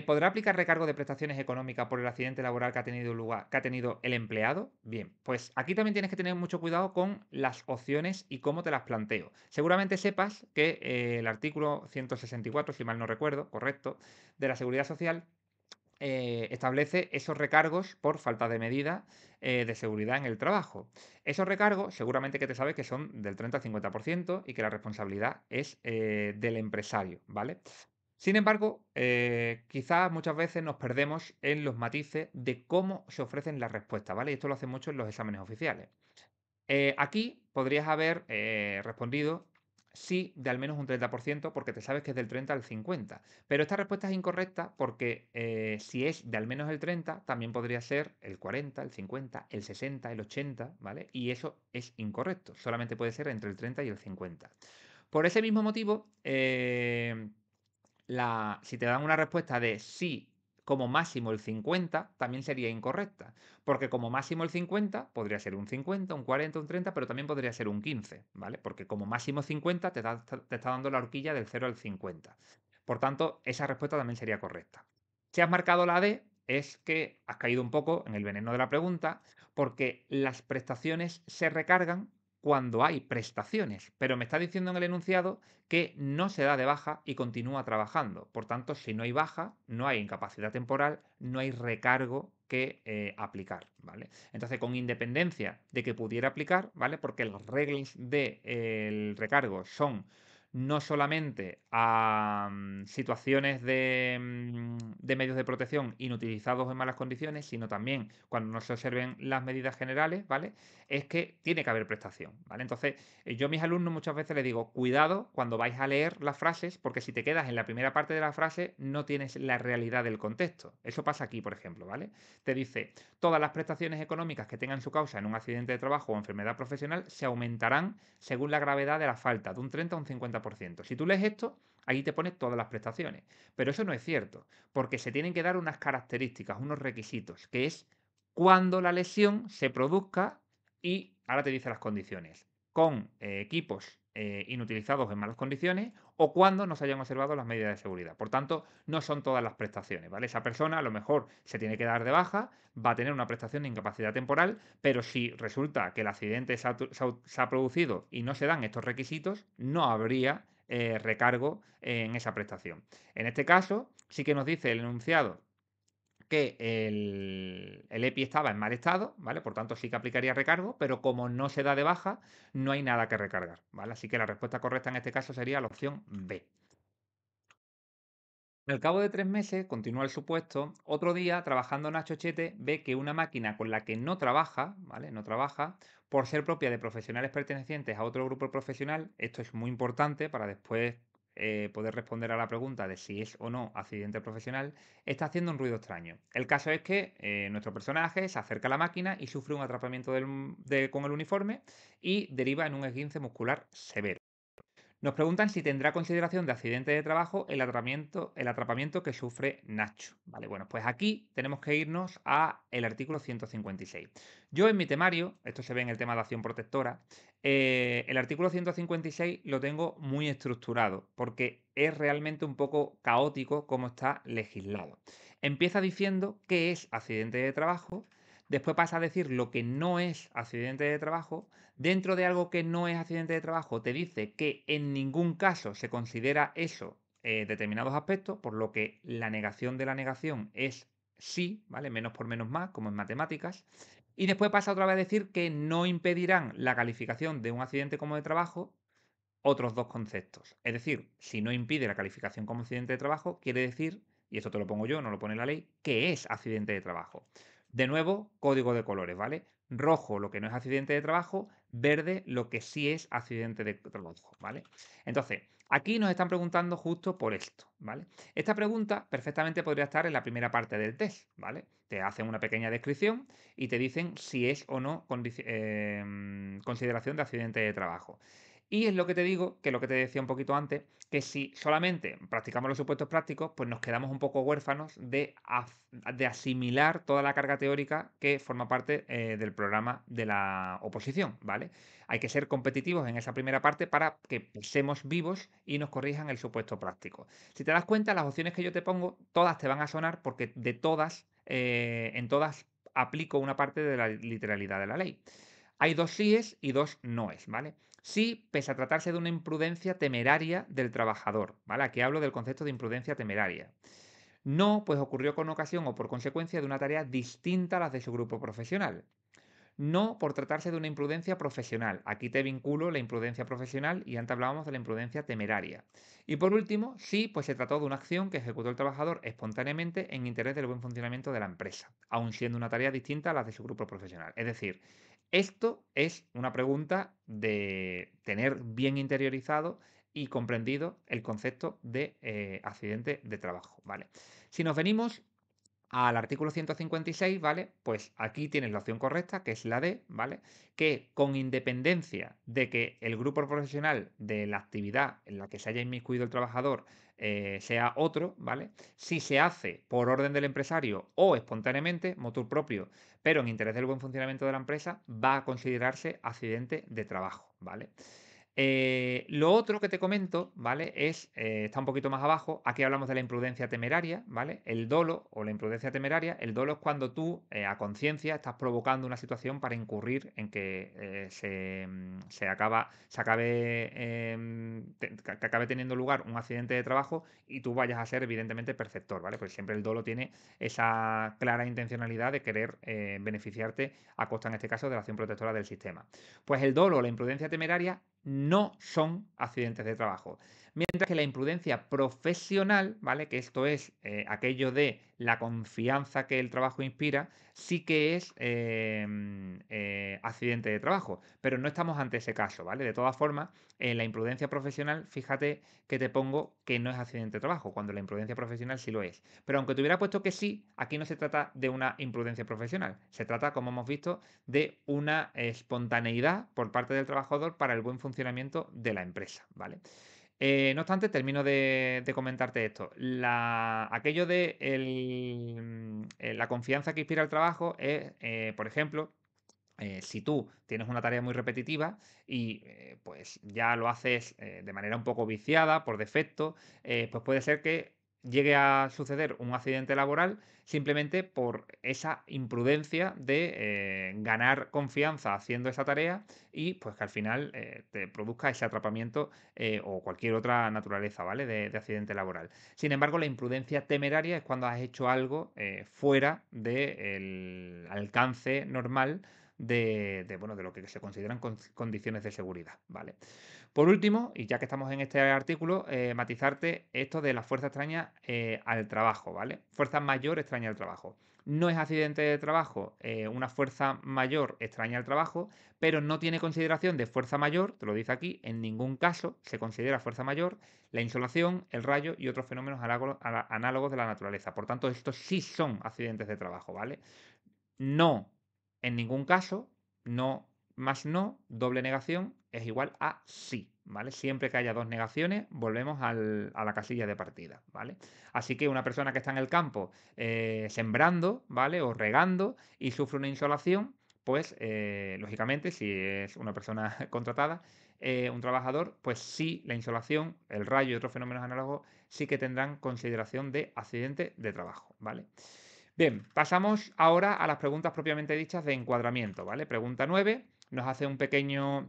¿Podrá aplicar recargo de prestaciones económicas por el accidente laboral que ha tenido lugar, que ha tenido el empleado? Bien, pues aquí también tienes que tener mucho cuidado con las opciones y cómo te las planteo. Seguramente sepas que el artículo 164, si mal no recuerdo, correcto, de la Seguridad Social establece esos recargos por falta de medida de seguridad en el trabajo. Esos recargos seguramente que te sabes que son del 30 al 50% y que la responsabilidad es del empresario, ¿vale? Sin embargo, quizás muchas veces nos perdemos en los matices de cómo se ofrecen las respuestas, ¿vale? Y esto lo hacen mucho en los exámenes oficiales. Aquí podrías haber respondido sí de al menos un 30% porque te sabes que es del 30 al 50. Pero esta respuesta es incorrecta porque si es de al menos el 30, también podría ser el 40, el 50, el 60, el 80, ¿vale? Y eso es incorrecto. Solamente puede ser entre el 30 y el 50. Por ese mismo motivo, si te dan una respuesta de sí como máximo el 50, también sería incorrecta, porque como máximo el 50 podría ser un 50, un 40, un 30, pero también podría ser un 15, ¿vale? Porque como máximo 50 te está dando la horquilla del 0 al 50. Por tanto, esa respuesta también sería correcta. Si has marcado la D, es que has caído un poco en el veneno de la pregunta, porque las prestaciones se recargan cuando hay prestaciones, pero me está diciendo en el enunciado que no se da de baja y continúa trabajando. Por tanto, si no hay baja, no hay incapacidad temporal, no hay recargo que aplicar, ¿vale? Entonces, con independencia de que pudiera aplicar, ¿vale? Porque las reglas del recargo son no solamente a situaciones de medios de protección inutilizados en malas condiciones, sino también cuando no se observen las medidas generales, ¿vale? Es que tiene que haber prestación, ¿vale? Entonces, yo a mis alumnos muchas veces les digo, cuidado cuando vais a leer las frases, porque si te quedas en la primera parte de la frase, no tienes la realidad del contexto. Eso pasa aquí, por ejemplo, ¿vale? Te dice, todas las prestaciones económicas que tengan su causa en un accidente de trabajo o enfermedad profesional se aumentarán según la gravedad de la falta, de un 30 a un 50%. Si tú lees esto, ahí te pones todas las prestaciones. Pero eso no es cierto, porque se tienen que dar unas características, unos requisitos, que es cuando la lesión se produzca y ahora te dice las condiciones con equipos inutilizados en malas condiciones o cuando no se hayan observado las medidas de seguridad. Por tanto, no son todas las prestaciones, ¿vale? Esa persona a lo mejor se tiene que dar de baja, va a tener una prestación de incapacidad temporal, pero si resulta que el accidente se ha producido y no se dan estos requisitos, no habría recargo en esa prestación. En este caso, sí que nos dice el enunciado que el EPI estaba en mal estado, ¿vale? Por tanto, sí que aplicaría recargo, pero como no se da de baja, no hay nada que recargar, ¿vale? Así que la respuesta correcta en este caso sería la opción B. Al cabo de 3 meses, continúa el supuesto, otro día, trabajando Nacho Chete, ve que una máquina con la que no trabaja, ¿vale? No trabaja, por ser propia de profesionales pertenecientes a otro grupo profesional, esto es muy importante para después poder responder a la pregunta de si es o no accidente profesional, está haciendo un ruido extraño. El caso es que nuestro personaje se acerca a la máquina y sufre un atrapamiento con el uniforme y deriva en un esguince muscular severo. Nos preguntan si tendrá consideración de accidente de trabajo el atrapamiento que sufre Nacho. Vale, bueno, pues aquí tenemos que irnos a el artículo 156. Yo en mi temario, esto se ve en el tema de acción protectora, el artículo 156 lo tengo muy estructurado porque es realmente un poco caótico como está legislado. Empieza diciendo qué es accidente de trabajo, después pasa a decir lo que no es accidente de trabajo. Dentro de algo que no es accidente de trabajo, te dice que en ningún caso se considera eso determinados aspectos, por lo que la negación de la negación es sí, ¿vale? Menos por menos más, como en matemáticas. Y después pasa otra vez a decir que no impedirán la calificación de un accidente como de trabajo otros dos conceptos. Es decir, si no impide la calificación como accidente de trabajo, quiere decir, y esto te lo pongo yo, no lo pone la ley, que es accidente de trabajo. De nuevo, código de colores, ¿vale? Rojo lo que no es accidente de trabajo, verde lo que sí es accidente de trabajo, ¿vale? Entonces, aquí nos están preguntando justo por esto, ¿vale? Esta pregunta perfectamente podría estar en la primera parte del test, ¿vale? Te hacen una pequeña descripción y te dicen si es o no consideración de accidente de trabajo. Y es lo que te digo, que lo que te decía un poquito antes, que si solamente practicamos los supuestos prácticos, pues nos quedamos un poco huérfanos de asimilar toda la carga teórica que forma parte del programa de la oposición, ¿vale? Hay que ser competitivos en esa primera parte para que pisemos vivos y nos corrijan el supuesto práctico. Si te das cuenta, las opciones que yo te pongo, todas te van a sonar porque de todas, en todas aplico una parte de la literalidad de la ley. Hay dos síes y dos noes, ¿vale? Sí, pese a tratarse de una imprudencia temeraria del trabajador, ¿vale? Aquí hablo del concepto de imprudencia temeraria. No, pues ocurrió con ocasión o por consecuencia de una tarea distinta a las de su grupo profesional. No por tratarse de una imprudencia profesional. Aquí te vinculo la imprudencia profesional y antes hablábamos de la imprudencia temeraria. Y por último, sí, pues se trató de una acción que ejecutó el trabajador espontáneamente en interés del buen funcionamiento de la empresa, aun siendo una tarea distinta a la de su grupo profesional. Es decir, esto es una pregunta de tener bien interiorizado y comprendido el concepto de accidente de trabajo, ¿vale? Si nos venimos al artículo 156, ¿vale? Pues aquí tienes la opción correcta, que es la D, ¿vale? Que con independencia de que el grupo profesional de la actividad en la que se haya inmiscuido el trabajador sea otro, ¿vale? Si se hace por orden del empresario o espontáneamente, motu propio, pero en interés del buen funcionamiento de la empresa, va a considerarse accidente de trabajo, ¿vale? Lo otro que te comento, ¿vale? Está un poquito más abajo. Aquí hablamos de la imprudencia temeraria, ¿vale? El dolo o la imprudencia temeraria. El dolo es cuando tú, a conciencia, estás provocando una situación para incurrir en que se acabe, que acabe teniendo lugar un accidente de trabajo y tú vayas a ser, evidentemente, perceptor, ¿vale? Porque siempre el dolo tiene esa clara intencionalidad de querer beneficiarte a costa, en este caso, de la acción protectora del sistema. Pues el dolo o la imprudencia temeraria no son accidentes de trabajo. Mientras que la imprudencia profesional, ¿vale? Que esto es aquello de la confianza que el trabajo inspira, sí que es accidente de trabajo. Pero no estamos ante ese caso, ¿vale? De todas formas, en la imprudencia profesional, fíjate que te pongo que no es accidente de trabajo, cuando la imprudencia profesional sí lo es. Pero aunque te hubiera puesto que sí, aquí no se trata de una imprudencia profesional. Se trata, como hemos visto, de una espontaneidad por parte del trabajador para el buen funcionamiento de la empresa, ¿vale? No obstante, termino de comentarte esto. Aquello de la confianza que inspira el trabajo es, por ejemplo, si tú tienes una tarea muy repetitiva y pues ya lo haces de manera un poco viciada, por defecto, pues puede ser que llegue a suceder un accidente laboral simplemente por esa imprudencia de ganar confianza haciendo esa tarea y pues que al final te produzca ese atrapamiento o cualquier otra naturaleza, ¿vale? De accidente laboral. Sin embargo, la imprudencia temeraria es cuando has hecho algo fuera del alcance normal bueno, de lo que se consideran condiciones de seguridad, ¿vale? Por último, y ya que estamos en este artículo, matizarte esto de la fuerza extraña al trabajo, ¿vale? Fuerza mayor extraña al trabajo. No es accidente de trabajo una fuerza mayor extraña al trabajo, pero no tiene consideración de fuerza mayor, te lo dice aquí, en ningún caso se considera fuerza mayor la insolación, el rayo y otros fenómenos análogos de la naturaleza. Por tanto, estos sí son accidentes de trabajo, ¿vale? No, en ningún caso, no más no, doble negación es igual a sí, ¿vale? Siempre que haya dos negaciones, volvemos a la casilla de partida, ¿vale? Así que una persona que está en el campo sembrando, ¿vale? O regando y sufre una insolación, pues lógicamente, si es una persona contratada, un trabajador, pues sí, la insolación, el rayo y otros fenómenos análogos sí que tendrán consideración de accidente de trabajo, ¿vale? Bien, pasamos ahora a las preguntas propiamente dichas de encuadramiento, ¿vale? Pregunta 9 nos hace una pequeña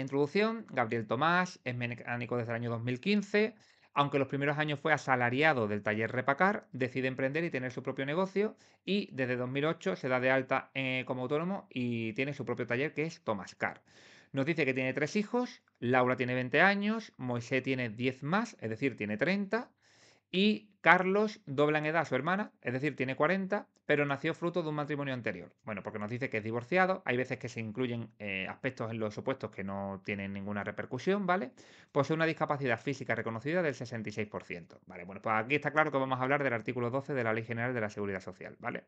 introducción. Gabriel Tomás es mecánico desde el año 2015. Aunque los primeros años fue asalariado del taller Repacar, decide emprender y tener su propio negocio y desde 2008 se da de alta como autónomo y tiene su propio taller que es Tomás Car. Nos dice que tiene tres hijos, Laura tiene 20 años, Moisés tiene 10 más, es decir, tiene 30. Y Carlos dobla en edad a su hermana, es decir, tiene 40, pero nació fruto de un matrimonio anterior. Bueno, porque nos dice que es divorciado, hay veces que se incluyen aspectos en los supuestos que no tienen ninguna repercusión, ¿vale? Posee una discapacidad física reconocida del 66%. Vale, bueno, pues aquí está claro que vamos a hablar del artículo 12 de la Ley General de la Seguridad Social, ¿vale?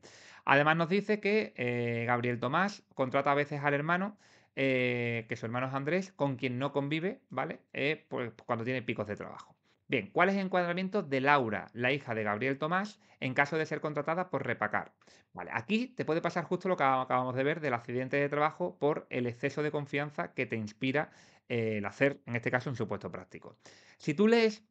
Además nos dice que Gabriel Tomás contrata a veces al hermano, que su hermano es Andrés, con quien no convive, ¿vale? Pues cuando tiene picos de trabajo. Bien, ¿cuál es el encuadramiento de Laura, la hija de Gabriel Tomás, en caso de ser contratada por Repacar? Vale, aquí te puede pasar justo lo que acabamos de ver del accidente de trabajo por el exceso de confianza que te inspira el hacer, en este caso, un supuesto práctico. Si tú lees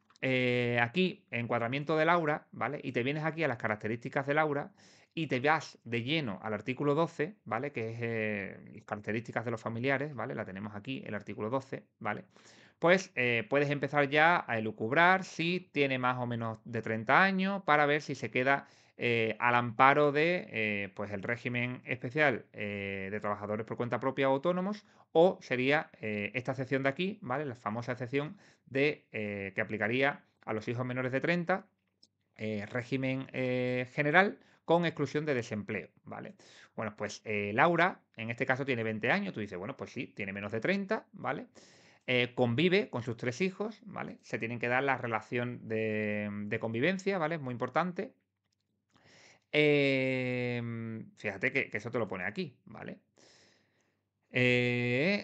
aquí encuadramiento de Laura, ¿vale? Y te vienes aquí a las características de Laura y te vas de lleno al artículo 12, ¿vale? Que es las características de los familiares, ¿vale? La tenemos aquí, el artículo 12, ¿vale? Pues puedes empezar ya a elucubrar si tiene más o menos de 30 años para ver si se queda al amparo de pues el régimen especial de trabajadores por cuenta propia o autónomos, o sería esta excepción de aquí, ¿vale? La famosa excepción de que aplicaría a los hijos menores de 30, régimen general con exclusión de desempleo, ¿vale? Bueno, pues Laura, en este caso, tiene 20 años, tú dices, bueno, pues sí, tiene menos de 30, ¿vale? Convive con sus tres hijos, ¿vale? Se tienen que dar la relación de convivencia, ¿vale? Es muy importante. Fíjate que eso te lo pone aquí, ¿vale?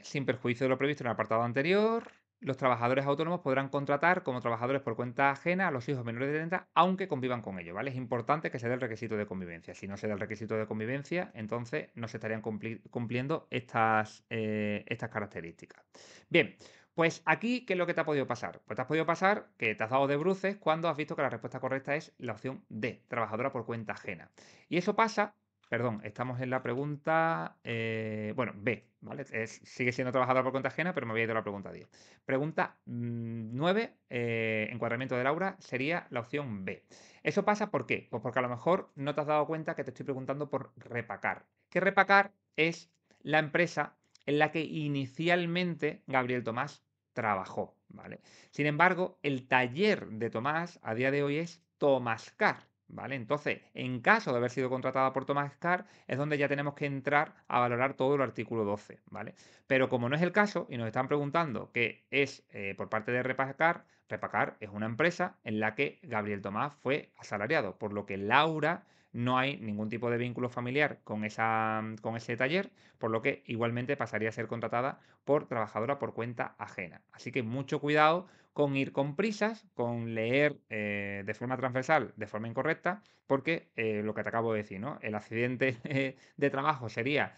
Sin perjuicio de lo previsto en el apartado anterior, los trabajadores autónomos podrán contratar como trabajadores por cuenta ajena a los hijos menores de 30, aunque convivan con ellos, ¿vale? Es importante que se dé el requisito de convivencia. Si no se da el requisito de convivencia, entonces no se estarían cumpliendo estas características. Bien, pues aquí, ¿qué es lo que te ha podido pasar? Pues te has podido pasar que te has dado de bruces cuando has visto que la respuesta correcta es la opción D, trabajadora por cuenta ajena. Y eso pasa. Perdón, estamos en la pregunta, bueno, B, ¿vale? Sigue siendo trabajador por cuenta ajena, pero me había ido a la pregunta 10. Pregunta 9, encuadramiento de Laura, sería la opción B. ¿Eso pasa por qué? Pues porque a lo mejor no te has dado cuenta que te estoy preguntando por Repacar. Que Repacar es la empresa en la que inicialmente Gabriel Tomás trabajó, ¿vale? Sin embargo, el taller de Tomás a día de hoy es Tomascar, ¿vale? Entonces, en caso de haber sido contratada por Thomas Carr, es donde ya tenemos que entrar a valorar todo el artículo 12, ¿vale? Pero como no es el caso y nos están preguntando qué es por parte de Repacar, Repacar es una empresa en la que Gabriel Tomás fue asalariado, por lo que Laura no hay ningún tipo de vínculo familiar con ese taller, por lo que igualmente pasaría a ser contratada por trabajadora por cuenta ajena. Así que mucho cuidado con ir con prisas, con leer de forma transversal, de forma incorrecta, porque lo que te acabo de decir, ¿no? El accidente de trabajo sería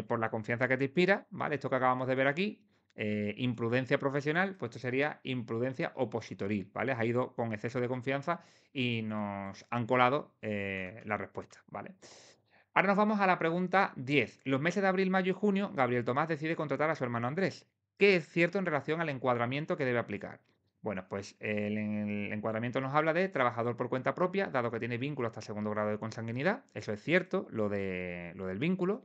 por la confianza que te inspira, ¿vale? Esto que acabamos de ver aquí, imprudencia profesional, pues esto sería imprudencia opositoril, ¿vale? Ha ido con exceso de confianza y nos han colado la respuesta, ¿vale? Ahora nos vamos a la pregunta 10. Los meses de abril, mayo y junio, Gabriel Tomás decide contratar a su hermano Andrés. ¿Qué es cierto en relación al encuadramiento que debe aplicar? Bueno, pues el encuadramiento nos habla de trabajador por cuenta propia, dado que tiene vínculo hasta segundo grado de consanguinidad. Eso es cierto, lo del vínculo.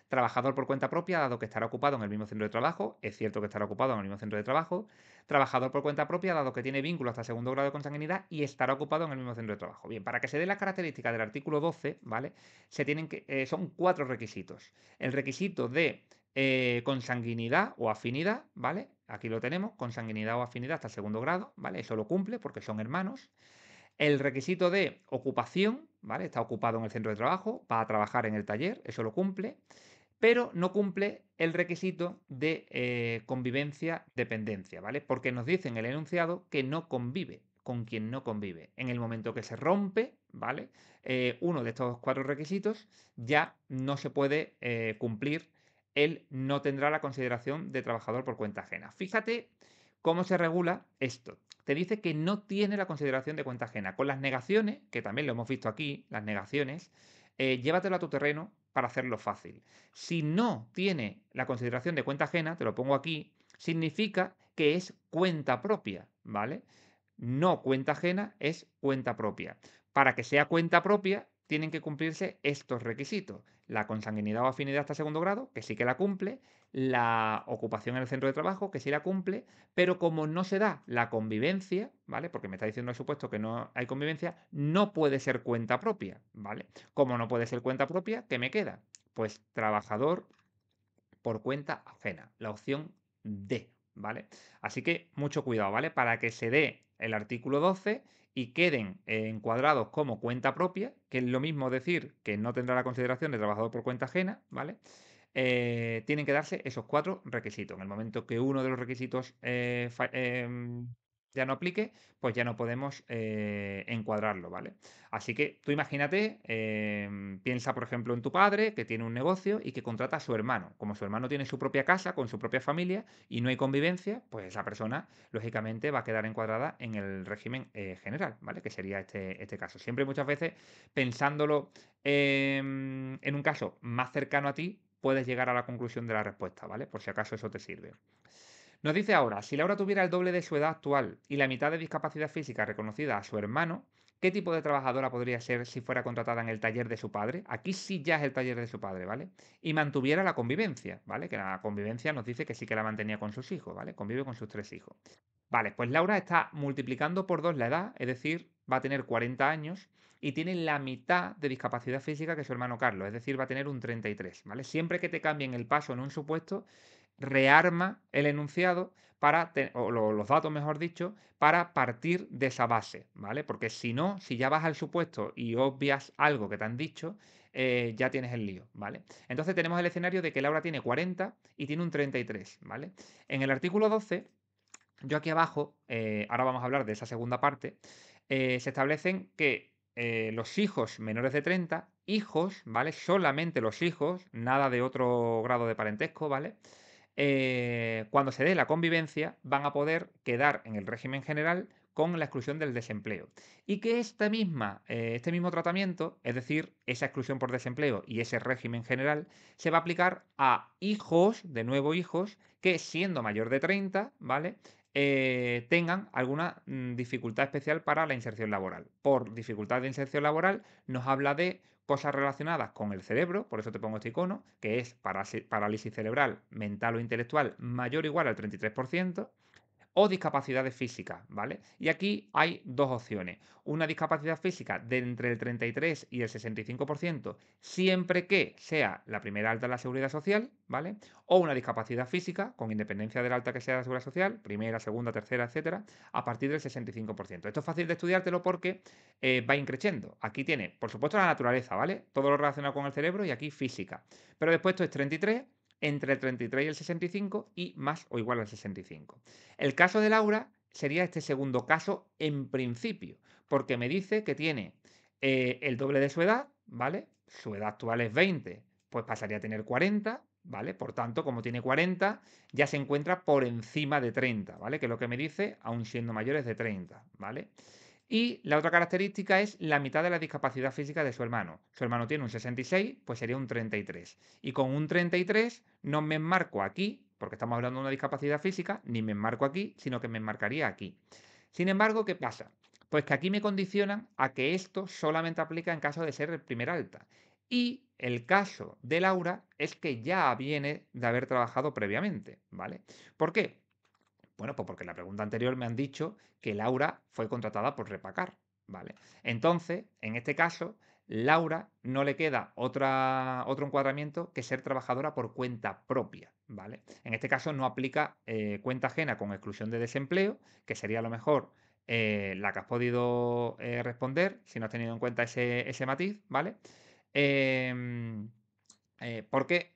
Trabajador por cuenta propia, dado que estará ocupado en el mismo centro de trabajo, es cierto que estará ocupado en el mismo centro de trabajo. Trabajador por cuenta propia, dado que tiene vínculo hasta segundo grado de consanguinidad y estará ocupado en el mismo centro de trabajo. Bien, para que se den las características del artículo 12, ¿vale? Son 4 requisitos. El requisito de consanguinidad o afinidad, ¿vale? Aquí lo tenemos, consanguinidad o afinidad hasta el segundo grado, ¿vale? Eso lo cumple porque son hermanos. El requisito de ocupación, ¿vale? Está ocupado en el centro de trabajo, va a trabajar en el taller, eso lo cumple, pero no cumple el requisito de convivencia-dependencia, ¿vale? Porque nos dice en el enunciado que no convive con quien no convive. En el momento que se rompe, ¿vale? Uno de estos 4 requisitos ya no se puede cumplir, él no tendrá la consideración de trabajador por cuenta ajena. Fíjate cómo se regula esto. Te dice que no tiene la consideración de cuenta ajena. Con las negaciones, que también lo hemos visto aquí, las negaciones, llévatelo a tu terreno para hacerlo fácil. Si no tiene la consideración de cuenta ajena, te lo pongo aquí, significa que es cuenta propia, ¿vale? No cuenta ajena, es cuenta propia. Para que sea cuenta propia, tienen que cumplirse estos requisitos. La consanguinidad o afinidad hasta segundo grado, que sí que la cumple, la ocupación en el centro de trabajo, que sí la cumple, pero como no se da la convivencia, ¿vale? Porque me está diciendo el supuesto que no hay convivencia, no puede ser cuenta propia, ¿vale? Como no puede ser cuenta propia, ¿qué me queda? Pues trabajador por cuenta ajena, la opción D, ¿vale? Así que mucho cuidado, ¿vale? Para que se dé el artículo 12 y queden encuadrados como cuenta propia, que es lo mismo decir que no tendrá la consideración de trabajador por cuenta ajena, ¿vale? Tienen que darse esos 4 requisitos. En el momento que uno de los requisitos ya no aplique, pues ya no podemos encuadrarlo, ¿vale? Así que tú imagínate, piensa por ejemplo en tu padre que tiene un negocio y que contrata a su hermano. Como su hermano tiene su propia casa con su propia familia y no hay convivencia, pues esa persona lógicamente va a quedar encuadrada en el régimen general, ¿vale? Que sería este caso. Siempre muchas veces pensándolo en un caso más cercano a ti, puedes llegar a la conclusión de la respuesta, ¿vale? Por si acaso eso te sirve. Nos dice ahora, si Laura tuviera el doble de su edad actual y la mitad de discapacidad física reconocida a su hermano, ¿qué tipo de trabajadora podría ser si fuera contratada en el taller de su padre? Aquí sí ya es el taller de su padre, ¿vale? Y mantuviera la convivencia, ¿vale? Que la convivencia nos dice que sí que la mantenía con sus hijos, ¿vale? Convive con sus 3 hijos. Vale, pues Laura está multiplicando por 2 la edad, es decir, va a tener 40 años y tiene la mitad de discapacidad física que su hermano Carlos, es decir, va a tener un 33, ¿vale? Siempre que te cambien el paso en un supuesto, rearma el enunciado los datos, mejor dicho, para partir de esa base, ¿vale? Porque si no, si ya vas al supuesto y obvias algo que te han dicho, ya tienes el lío, ¿vale? Entonces tenemos el escenario de que Laura tiene 40 y tiene un 33, ¿vale? En el artículo 12 yo aquí abajo, ahora vamos a hablar de esa segunda parte, se establecen que los hijos menores de 30, hijos, ¿vale? Solamente los hijos, nada de otro grado de parentesco, ¿vale? Cuando se dé la convivencia, van a poder quedar en el régimen general con la exclusión del desempleo. Y que este mismo tratamiento, es decir, esa exclusión por desempleo y ese régimen general, se va a aplicar a hijos, de nuevo hijos, que siendo mayor de 30, ¿vale? Tengan alguna dificultad especial para la inserción laboral. Por dificultad de inserción laboral nos habla de cosas relacionadas con el cerebro, por eso te pongo este icono, que es parálisis cerebral, mental o intelectual mayor o igual al 33%, o discapacidades físicas, ¿vale? Y aquí hay 2 opciones. Una discapacidad física de entre el 33 y el 65%, siempre que sea la primera alta en la Seguridad Social, ¿vale? O una discapacidad física, con independencia del alta que sea la Seguridad Social, primera, segunda, tercera, etcétera, a partir del 65%. Esto es fácil de estudiártelo porque va increciendo. Aquí tiene, por supuesto, la naturaleza, ¿vale? Todo lo relacionado con el cerebro y aquí física. Pero después esto es 33, entre el 33 y el 65 y más o igual al 65. El caso de Laura sería este segundo caso en principio, porque me dice que tiene el doble de su edad, ¿vale? Su edad actual es 20, pues pasaría a tener 40, ¿vale? Por tanto, como tiene 40, ya se encuentra por encima de 30, ¿vale? Que es lo que me dice, aún siendo mayores de 30, ¿vale? Y la otra característica es la mitad de la discapacidad física de su hermano. Su hermano tiene un 66, pues sería un 33. Y con un 33 no me enmarco aquí, porque estamos hablando de una discapacidad física, ni me enmarco aquí, sino que me enmarcaría aquí. Sin embargo, ¿qué pasa? Pues que aquí me condicionan a que esto solamente aplica en caso de ser el primer alta. Y el caso de Laura es que ya viene de haber trabajado previamente, ¿vale? ¿Por qué? Bueno, pues porque en la pregunta anterior me han dicho que Laura fue contratada por Repacar, ¿vale? Entonces, en este caso, Laura no le queda otro encuadramiento que ser trabajadora por cuenta propia, ¿vale? En este caso no aplica cuenta ajena con exclusión de desempleo, que sería a lo mejor la que has podido responder, si no has tenido en cuenta ese matiz, ¿vale? Em, porque,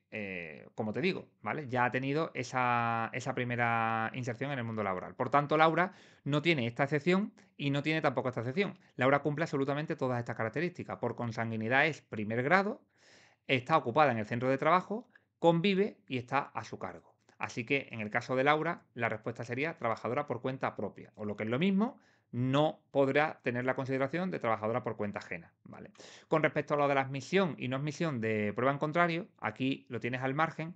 como te digo, ¿vale? Ya ha tenido esa primera inserción en el mundo laboral. Por tanto, Laura no tiene esta excepción y no tiene tampoco esta excepción. Laura cumple absolutamente todas estas características. Por consanguinidad es primer grado, está ocupada en el centro de trabajo, convive y está a su cargo. Así que en el caso de Laura, la respuesta sería trabajadora por cuenta propia, o lo que es lo mismo, no podrá tener la consideración de trabajadora por cuenta ajena, ¿vale? Con respecto a lo de la admisión y no admisión de prueba en contrario, aquí lo tienes al margen.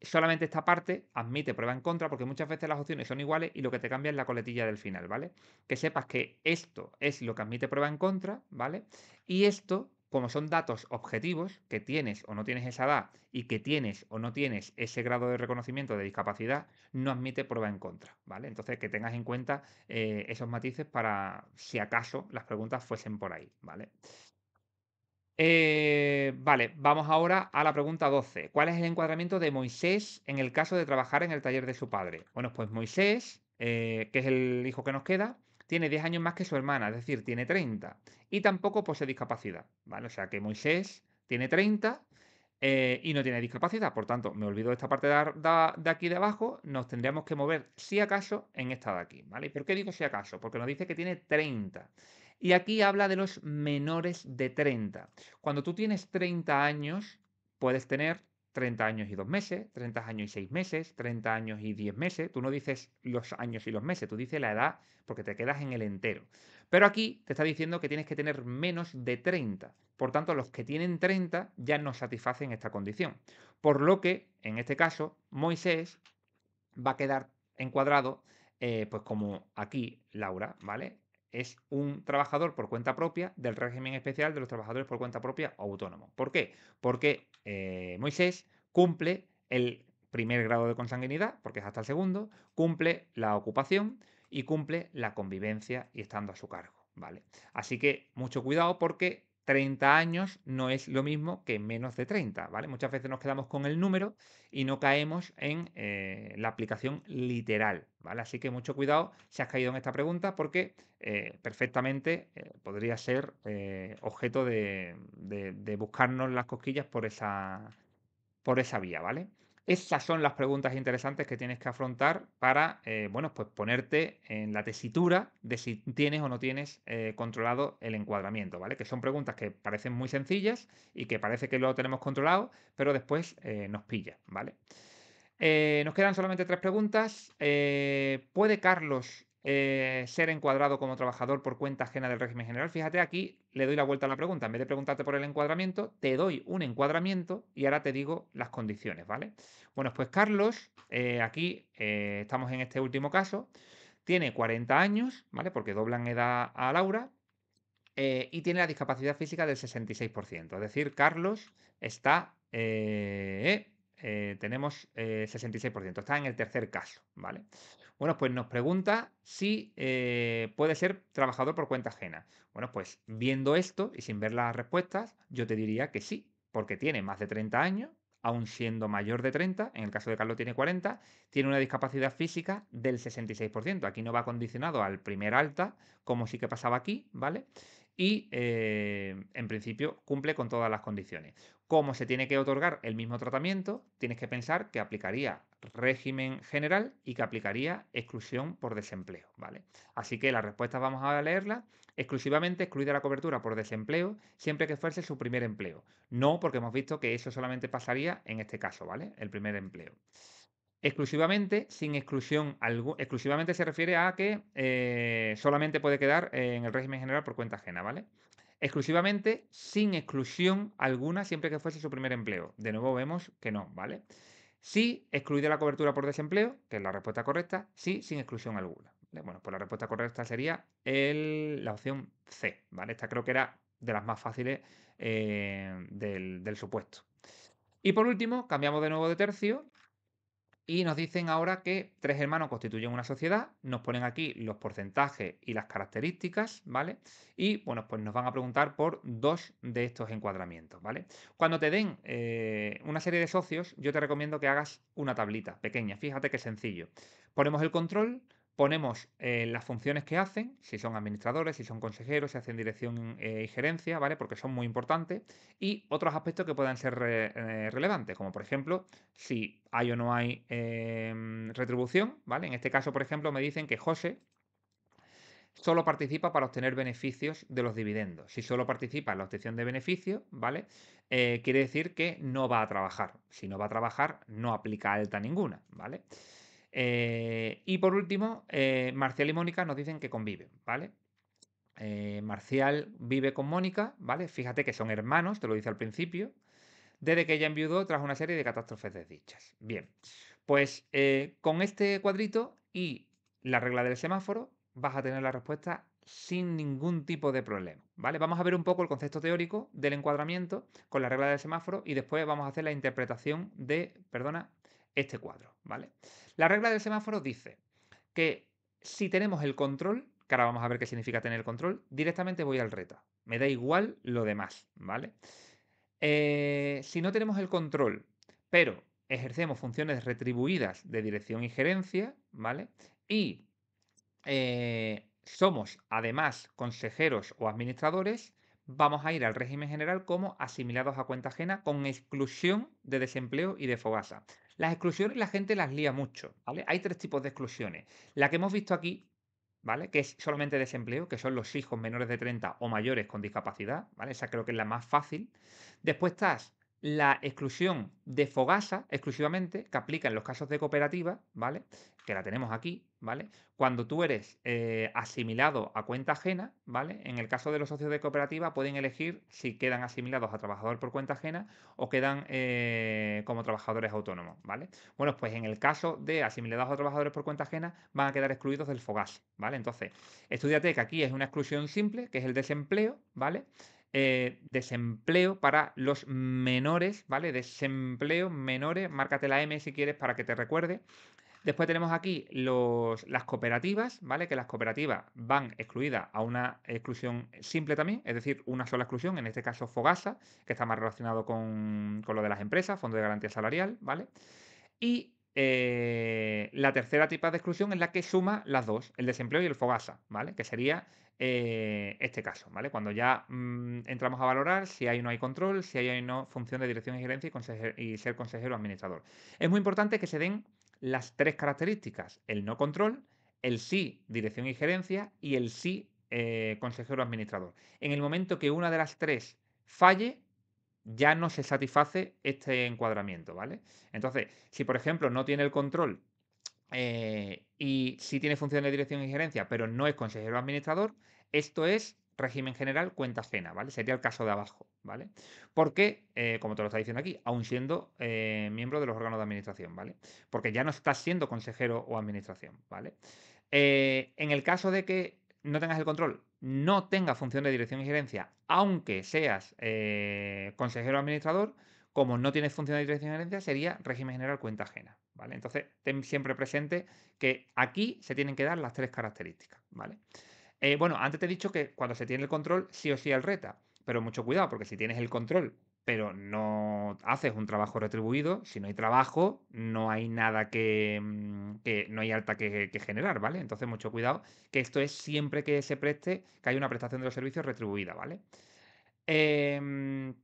Solamente esta parte admite prueba en contra porque muchas veces las opciones son iguales y lo que te cambia es la coletilla del final, ¿vale? Que sepas que esto es lo que admite prueba en contra, ¿vale? Y esto, como son datos objetivos, que tienes o no tienes esa edad y que tienes o no tienes ese grado de reconocimiento de discapacidad, no admite prueba en contra, ¿vale? Entonces que tengas en cuenta esos matices para si acaso las preguntas fuesen por ahí, ¿vale? Vale, vamos ahora a la pregunta 12. ¿Cuál es el encuadramiento de Moisés en el caso de trabajar en el taller de su padre? Bueno, pues Moisés, que es el hijo que nos queda, tiene 10 años más que su hermana, es decir, tiene 30. Y tampoco posee discapacidad, ¿vale? O sea que Moisés tiene 30 y no tiene discapacidad. Por tanto, me olvido de esta parte de aquí de abajo, nos tendríamos que mover, si acaso, en esta de aquí, ¿vale? ¿Y por qué digo si acaso? Porque nos dice que tiene 30. Y aquí habla de los menores de 30. Cuando tú tienes 30 años, puedes tener 30 años y 2 meses, 30 años y 6 meses, 30 años y 10 meses. Tú no dices los años y los meses, tú dices la edad porque te quedas en el entero. Pero aquí te está diciendo que tienes que tener menos de 30. Por tanto, los que tienen 30 ya no satisfacen esta condición. Por lo que, en este caso, Moisés va a quedar encuadrado, pues como aquí Laura, ¿vale? Es un trabajador por cuenta propia del régimen especial de los trabajadores por cuenta propia autónomos. ¿Por qué? Porque Moisés cumple el primer grado de consanguinidad, porque es hasta el segundo, cumple la ocupación y cumple la convivencia y estando a su cargo, ¿vale? Así que mucho cuidado porque 30 años no es lo mismo que menos de 30, ¿vale? Muchas veces nos quedamos con el número y no caemos en la aplicación literal, ¿vale? Así que mucho cuidado si has caído en esta pregunta porque perfectamente podría ser objeto de buscarnos las cosquillas por esa vía, ¿vale? Esas son las preguntas interesantes que tienes que afrontar para, bueno, pues ponerte en la tesitura de si tienes o no tienes controlado el encuadramiento, ¿vale? Que son preguntas que parecen muy sencillas y que parece que lo tenemos controlado, pero después nos pilla, ¿vale? Nos quedan solamente tres preguntas. ¿Puede Carlos ser encuadrado como trabajador por cuenta ajena del régimen general? Fíjate, aquí le doy la vuelta a la pregunta. En vez de preguntarte por el encuadramiento, te doy un encuadramiento y ahora te digo las condiciones, ¿vale? Bueno, pues Carlos, aquí estamos en este último caso, tiene 40 años, ¿vale? Porque doblan edad a Laura. Y tiene la discapacidad física del 66%. Es decir, Carlos está, tenemos 66%, está en el tercer caso, ¿vale? Bueno, pues nos pregunta si puede ser trabajador por cuenta ajena. Bueno, pues viendo esto y sin ver las respuestas, yo te diría que sí, porque tiene más de 30 años, aún siendo mayor de 30, en el caso de Carlos tiene 40, tiene una discapacidad física del 66%. Aquí no va condicionado al primer alta, como sí que pasaba aquí, ¿vale? Y en principio cumple con todas las condiciones. Como se tiene que otorgar el mismo tratamiento, tienes que pensar que aplicaría régimen general y que aplicaría exclusión por desempleo, ¿vale? Así que las respuestas vamos a leerlas. Exclusivamente excluida la cobertura por desempleo siempre que fuese su primer empleo. No, porque hemos visto que eso solamente pasaría en este caso, ¿vale? El primer empleo. Exclusivamente, sin exclusión exclusivamente se refiere a que solamente puede quedar en el régimen general por cuenta ajena, ¿vale? Exclusivamente, sin exclusión alguna, siempre que fuese su primer empleo. De nuevo vemos que no, ¿vale? Sí, excluida la cobertura por desempleo, que es la respuesta correcta, sí, sin exclusión alguna. ¿Vale? Bueno, pues la respuesta correcta sería la opción C, ¿vale? Esta creo que era de las más fáciles del supuesto. Y por último, cambiamos de nuevo de tercio y nos dicen ahora que tres hermanos constituyen una sociedad, nos ponen aquí los porcentajes y las características, ¿vale? Y bueno, pues nos van a preguntar por dos de estos encuadramientos, ¿vale? Cuando te den una serie de socios, yo te recomiendo que hagas una tablita pequeña, fíjate qué sencillo. Ponemos el control, ponemos las funciones que hacen, si son administradores, si son consejeros, si hacen dirección y gerencia, ¿vale? Porque son muy importantes, y otros aspectos que puedan ser relevantes, como por ejemplo si hay o no hay retribución, ¿vale? En este caso, por ejemplo, me dicen que José solo participa para obtener beneficios de los dividendos. Si solo participa en la obtención de beneficios, ¿vale? Quiere decir que no va a trabajar. Si no va a trabajar, no aplica alta ninguna, ¿vale? Y por último, Marcial y Mónica nos dicen que conviven, ¿vale? Marcial vive con Mónica, ¿vale? Fíjate que son hermanos, te lo dice al principio, desde que ella enviudó tras una serie de catástrofes desdichas. Bien, pues con este cuadrito y la regla del semáforo vas a tener la respuesta sin ningún tipo de problema, ¿vale? Vamos a ver un poco el concepto teórico del encuadramiento con la regla del semáforo y después vamos a hacer la interpretación de, perdona, este cuadro, ¿vale? La regla del semáforo dice que si tenemos el control, que ahora vamos a ver qué significa tener el control, directamente voy al reta. Me da igual lo demás, ¿vale? Si no tenemos el control, pero ejercemos funciones retribuidas de dirección y gerencia, ¿vale? Y somos además consejeros o administradores, vamos a ir al régimen general como asimilados a cuenta ajena con exclusión de desempleo y de fogasa. Las exclusiones la gente las lía mucho, ¿vale? Hay tres tipos de exclusiones. La que hemos visto aquí, ¿vale? Que es solamente desempleo, que son los hijos menores de 30 o mayores con discapacidad, ¿vale? Esa creo que es la más fácil. Después estás la exclusión de fogasa exclusivamente, que aplica en los casos de cooperativa, ¿vale? Que la tenemos aquí, ¿vale? Cuando tú eres asimilado a cuenta ajena, ¿vale? En el caso de los socios de cooperativa pueden elegir si quedan asimilados a trabajador por cuenta ajena o quedan como trabajadores autónomos, ¿vale? Bueno, pues en el caso de asimilados a trabajadores por cuenta ajena van a quedar excluidos del FOGAS, ¿vale? Entonces, estudiate que aquí es una exclusión simple, que es el desempleo, ¿vale? Desempleo para los menores, ¿vale? Desempleo menores, márcate la M si quieres para que te recuerde. Después tenemos aquí las cooperativas, ¿vale? Que las cooperativas van excluidas a una exclusión simple también, es decir, una sola exclusión, en este caso Fogasa, que está más relacionado con lo de las empresas, Fondo de Garantía Salarial, ¿vale? Y la tercera tipo de exclusión es la que suma las dos, el desempleo y el Fogasa, ¿vale? Que sería este caso, ¿vale? Cuando ya entramos a valorar si hay o no hay control, si hay o no función de dirección y gerencia y ser consejero o administrador. Es muy importante que se den las tres características, el no control, el sí dirección y gerencia y el sí consejero o administrador. En el momento que una de las tres falle, ya no se satisface este encuadramiento, ¿vale? Entonces, si por ejemplo no tiene el control y sí tiene función de dirección y gerencia, pero no es consejero administrador, esto es régimen general, cuenta ajena, ¿vale? Sería el caso de abajo, ¿vale? Porque, como te lo está diciendo aquí, aún siendo miembro de los órganos de administración, ¿vale? Porque ya no estás siendo consejero o administración, ¿vale? En el caso de que no tengas el control, no tengas función de dirección y gerencia, aunque seas consejero o administrador, como no tienes función de dirección y gerencia, sería régimen general cuenta ajena, ¿vale? Entonces, ten siempre presente que aquí se tienen que dar las tres características, ¿vale? Bueno, antes te he dicho que cuando se tiene el control, sí o sí el reta, pero mucho cuidado, porque si tienes el control, pero no haces un trabajo retribuido, si no hay trabajo, no hay nada que no hay alta que generar, ¿vale? Entonces, mucho cuidado, que esto es siempre que se preste, que hay una prestación de los servicios retribuida, ¿vale? Em,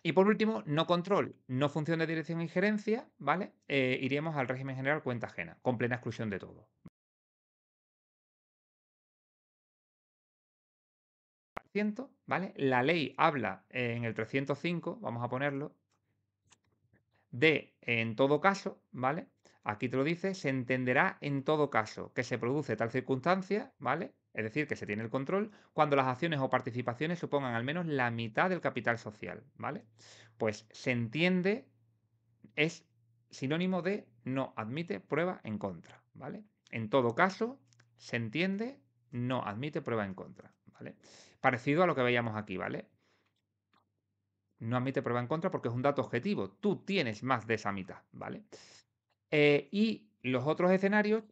y por último, no control, no función de dirección y gerencia, ¿vale? Iríamos al régimen general cuenta ajena, con plena exclusión de todo. ¿Vale? La ley habla en el 305, vamos a ponerlo, de en todo caso, ¿vale? Aquí te lo dice, se entenderá en todo caso que se produce tal circunstancia, ¿vale? Es decir, que se tiene el control cuando las acciones o participaciones supongan al menos la mitad del capital social, ¿vale? Pues se entiende es sinónimo de no admite prueba en contra, ¿vale? En todo caso, se entiende, no admite prueba en contra, ¿vale? Parecido a lo que veíamos aquí, ¿vale? no admite prueba en contra porque es un dato objetivo. Tú tienes más de esa mitad, ¿vale? Y los otros escenarios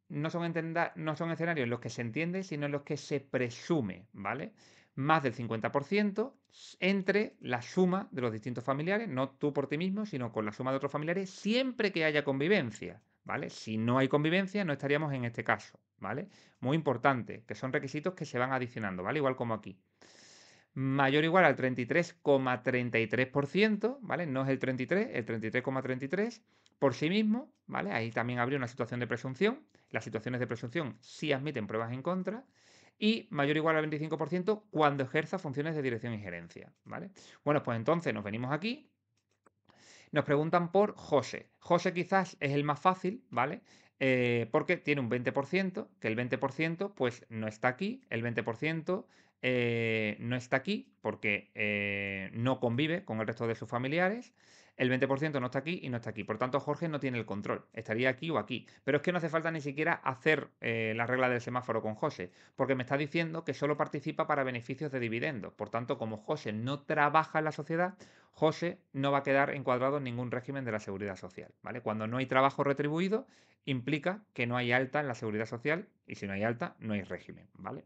no son escenarios en los que se entiende, sino en los que se presume, ¿vale? Más del 50% entre la suma de los distintos familiares, no tú por ti mismo, sino con la suma de otros familiares, siempre que haya convivencia, ¿vale? Si no hay convivencia, no estaríamos en este caso, ¿vale? Muy importante, que son requisitos que se van adicionando, ¿vale? Igual como aquí. Mayor o igual al 33,33%, ¿vale? No es el 33, el 33,33 por sí mismo, ¿vale? Ahí también habría una situación de presunción. Las situaciones de presunción sí admiten pruebas en contra. Y mayor o igual al 25% cuando ejerza funciones de dirección y gerencia, ¿vale? Bueno, pues entonces nos venimos aquí. Nos preguntan por José. José quizás es el más fácil, ¿vale? Porque tiene un 20%, que el 20% pues no está aquí, el 20% no está aquí porque no convive con el resto de sus familiares, el 20% no está aquí y no está aquí. Por tanto, Jorge no tiene el control, estaría aquí o aquí. Pero es que no hace falta ni siquiera hacer la regla del semáforo con José, porque me está diciendo que solo participa para beneficios de dividendos. Por tanto, como José no trabaja en la sociedad, José no va a quedar encuadrado en ningún régimen de la seguridad social, ¿vale? Cuando no hay trabajo retribuido, implica que no hay alta en la seguridad social y si no hay alta, no hay régimen, ¿vale?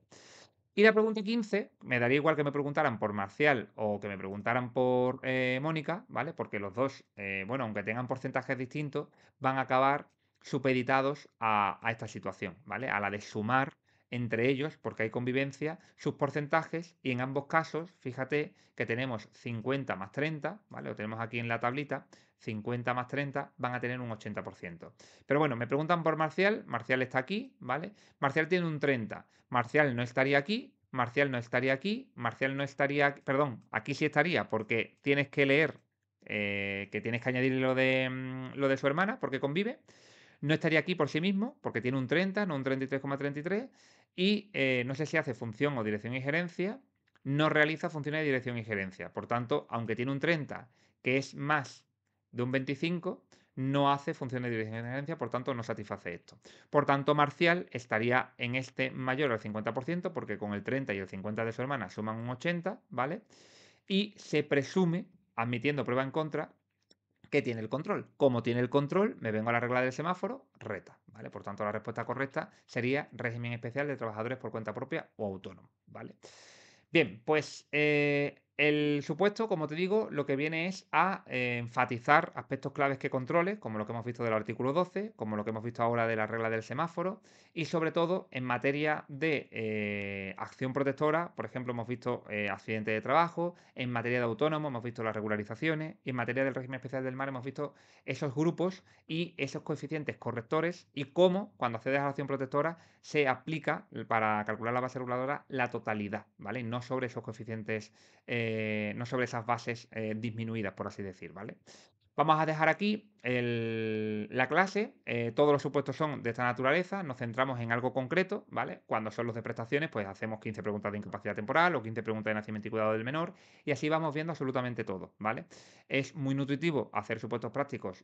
Y la pregunta 15, me daría igual que me preguntaran por Marcial o que me preguntaran por Mónica, ¿vale? Porque los dos, bueno, aunque tengan porcentajes distintos, van a acabar supeditados a esta situación, ¿vale? A la de sumar entre ellos, porque hay convivencia, sus porcentajes y en ambos casos, fíjate que tenemos 50 más 30, ¿vale? Lo tenemos aquí en la tablita, 50 más 30 van a tener un 80%. Pero bueno, me preguntan por Marcial, Marcial está aquí, ¿vale? Marcial tiene un 30, Marcial no estaría aquí, Marcial no estaría aquí, Marcial no estaría, perdón, aquí sí estaría porque tienes que leer que tienes que añadir lo de su hermana porque convive. No estaría aquí por sí mismo, porque tiene un 30, no un 33,33. Y no sé si hace función o dirección y gerencia, no realiza funciones de dirección y gerencia. Por tanto, aunque tiene un 30, que es más de un 25, no hace funciones de dirección y gerencia, por tanto, no satisface esto. Por tanto, Marcial estaría en este mayor al 50%, porque con el 30 y el 50 de su hermana suman un 80, ¿vale? Y se presume, admitiendo prueba en contra, que tiene el control. Como tiene el control, me vengo a la regla del semáforo, reta, ¿vale? Por tanto, la respuesta correcta sería régimen especial de trabajadores por cuenta propia o autónomo, ¿vale? Bien, pues el supuesto, como te digo, lo que viene es a enfatizar aspectos claves que controles, como lo que hemos visto del artículo 12, como lo que hemos visto ahora de la regla del semáforo, y sobre todo en materia de acción protectora, por ejemplo, hemos visto accidentes de trabajo, en materia de autónomo hemos visto las regularizaciones, y en materia del régimen especial del mar hemos visto esos grupos y esos coeficientes correctores y cómo, cuando accedes a la acción protectora, se aplica para calcular la base reguladora la totalidad, ¿vale? No sobre esos coeficientes, no sobre esas bases disminuidas, por así decir, ¿vale? Vamos a dejar aquí la clase. Todos los supuestos son de esta naturaleza. Nos centramos en algo concreto, ¿vale? Cuando son los de prestaciones, pues hacemos 15 preguntas de incapacidad temporal o 15 preguntas de nacimiento y cuidado del menor. Y así vamos viendo absolutamente todo, ¿vale? Es muy nutritivo hacer supuestos prácticos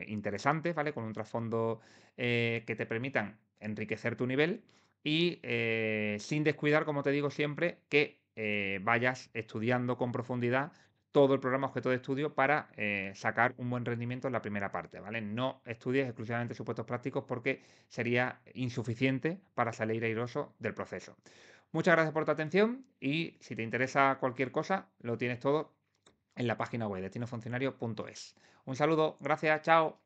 interesantes, ¿vale? Con un trasfondo que te permitan enriquecer tu nivel y sin descuidar, como te digo siempre, que vayas estudiando con profundidad todo el programa objeto de estudio para sacar un buen rendimiento en la primera parte, ¿vale? No estudies exclusivamente supuestos prácticos porque sería insuficiente para salir airoso del proceso. Muchas gracias por tu atención y si te interesa cualquier cosa, lo tienes todo en la página web destinofuncionario.es. Un saludo, gracias, chao.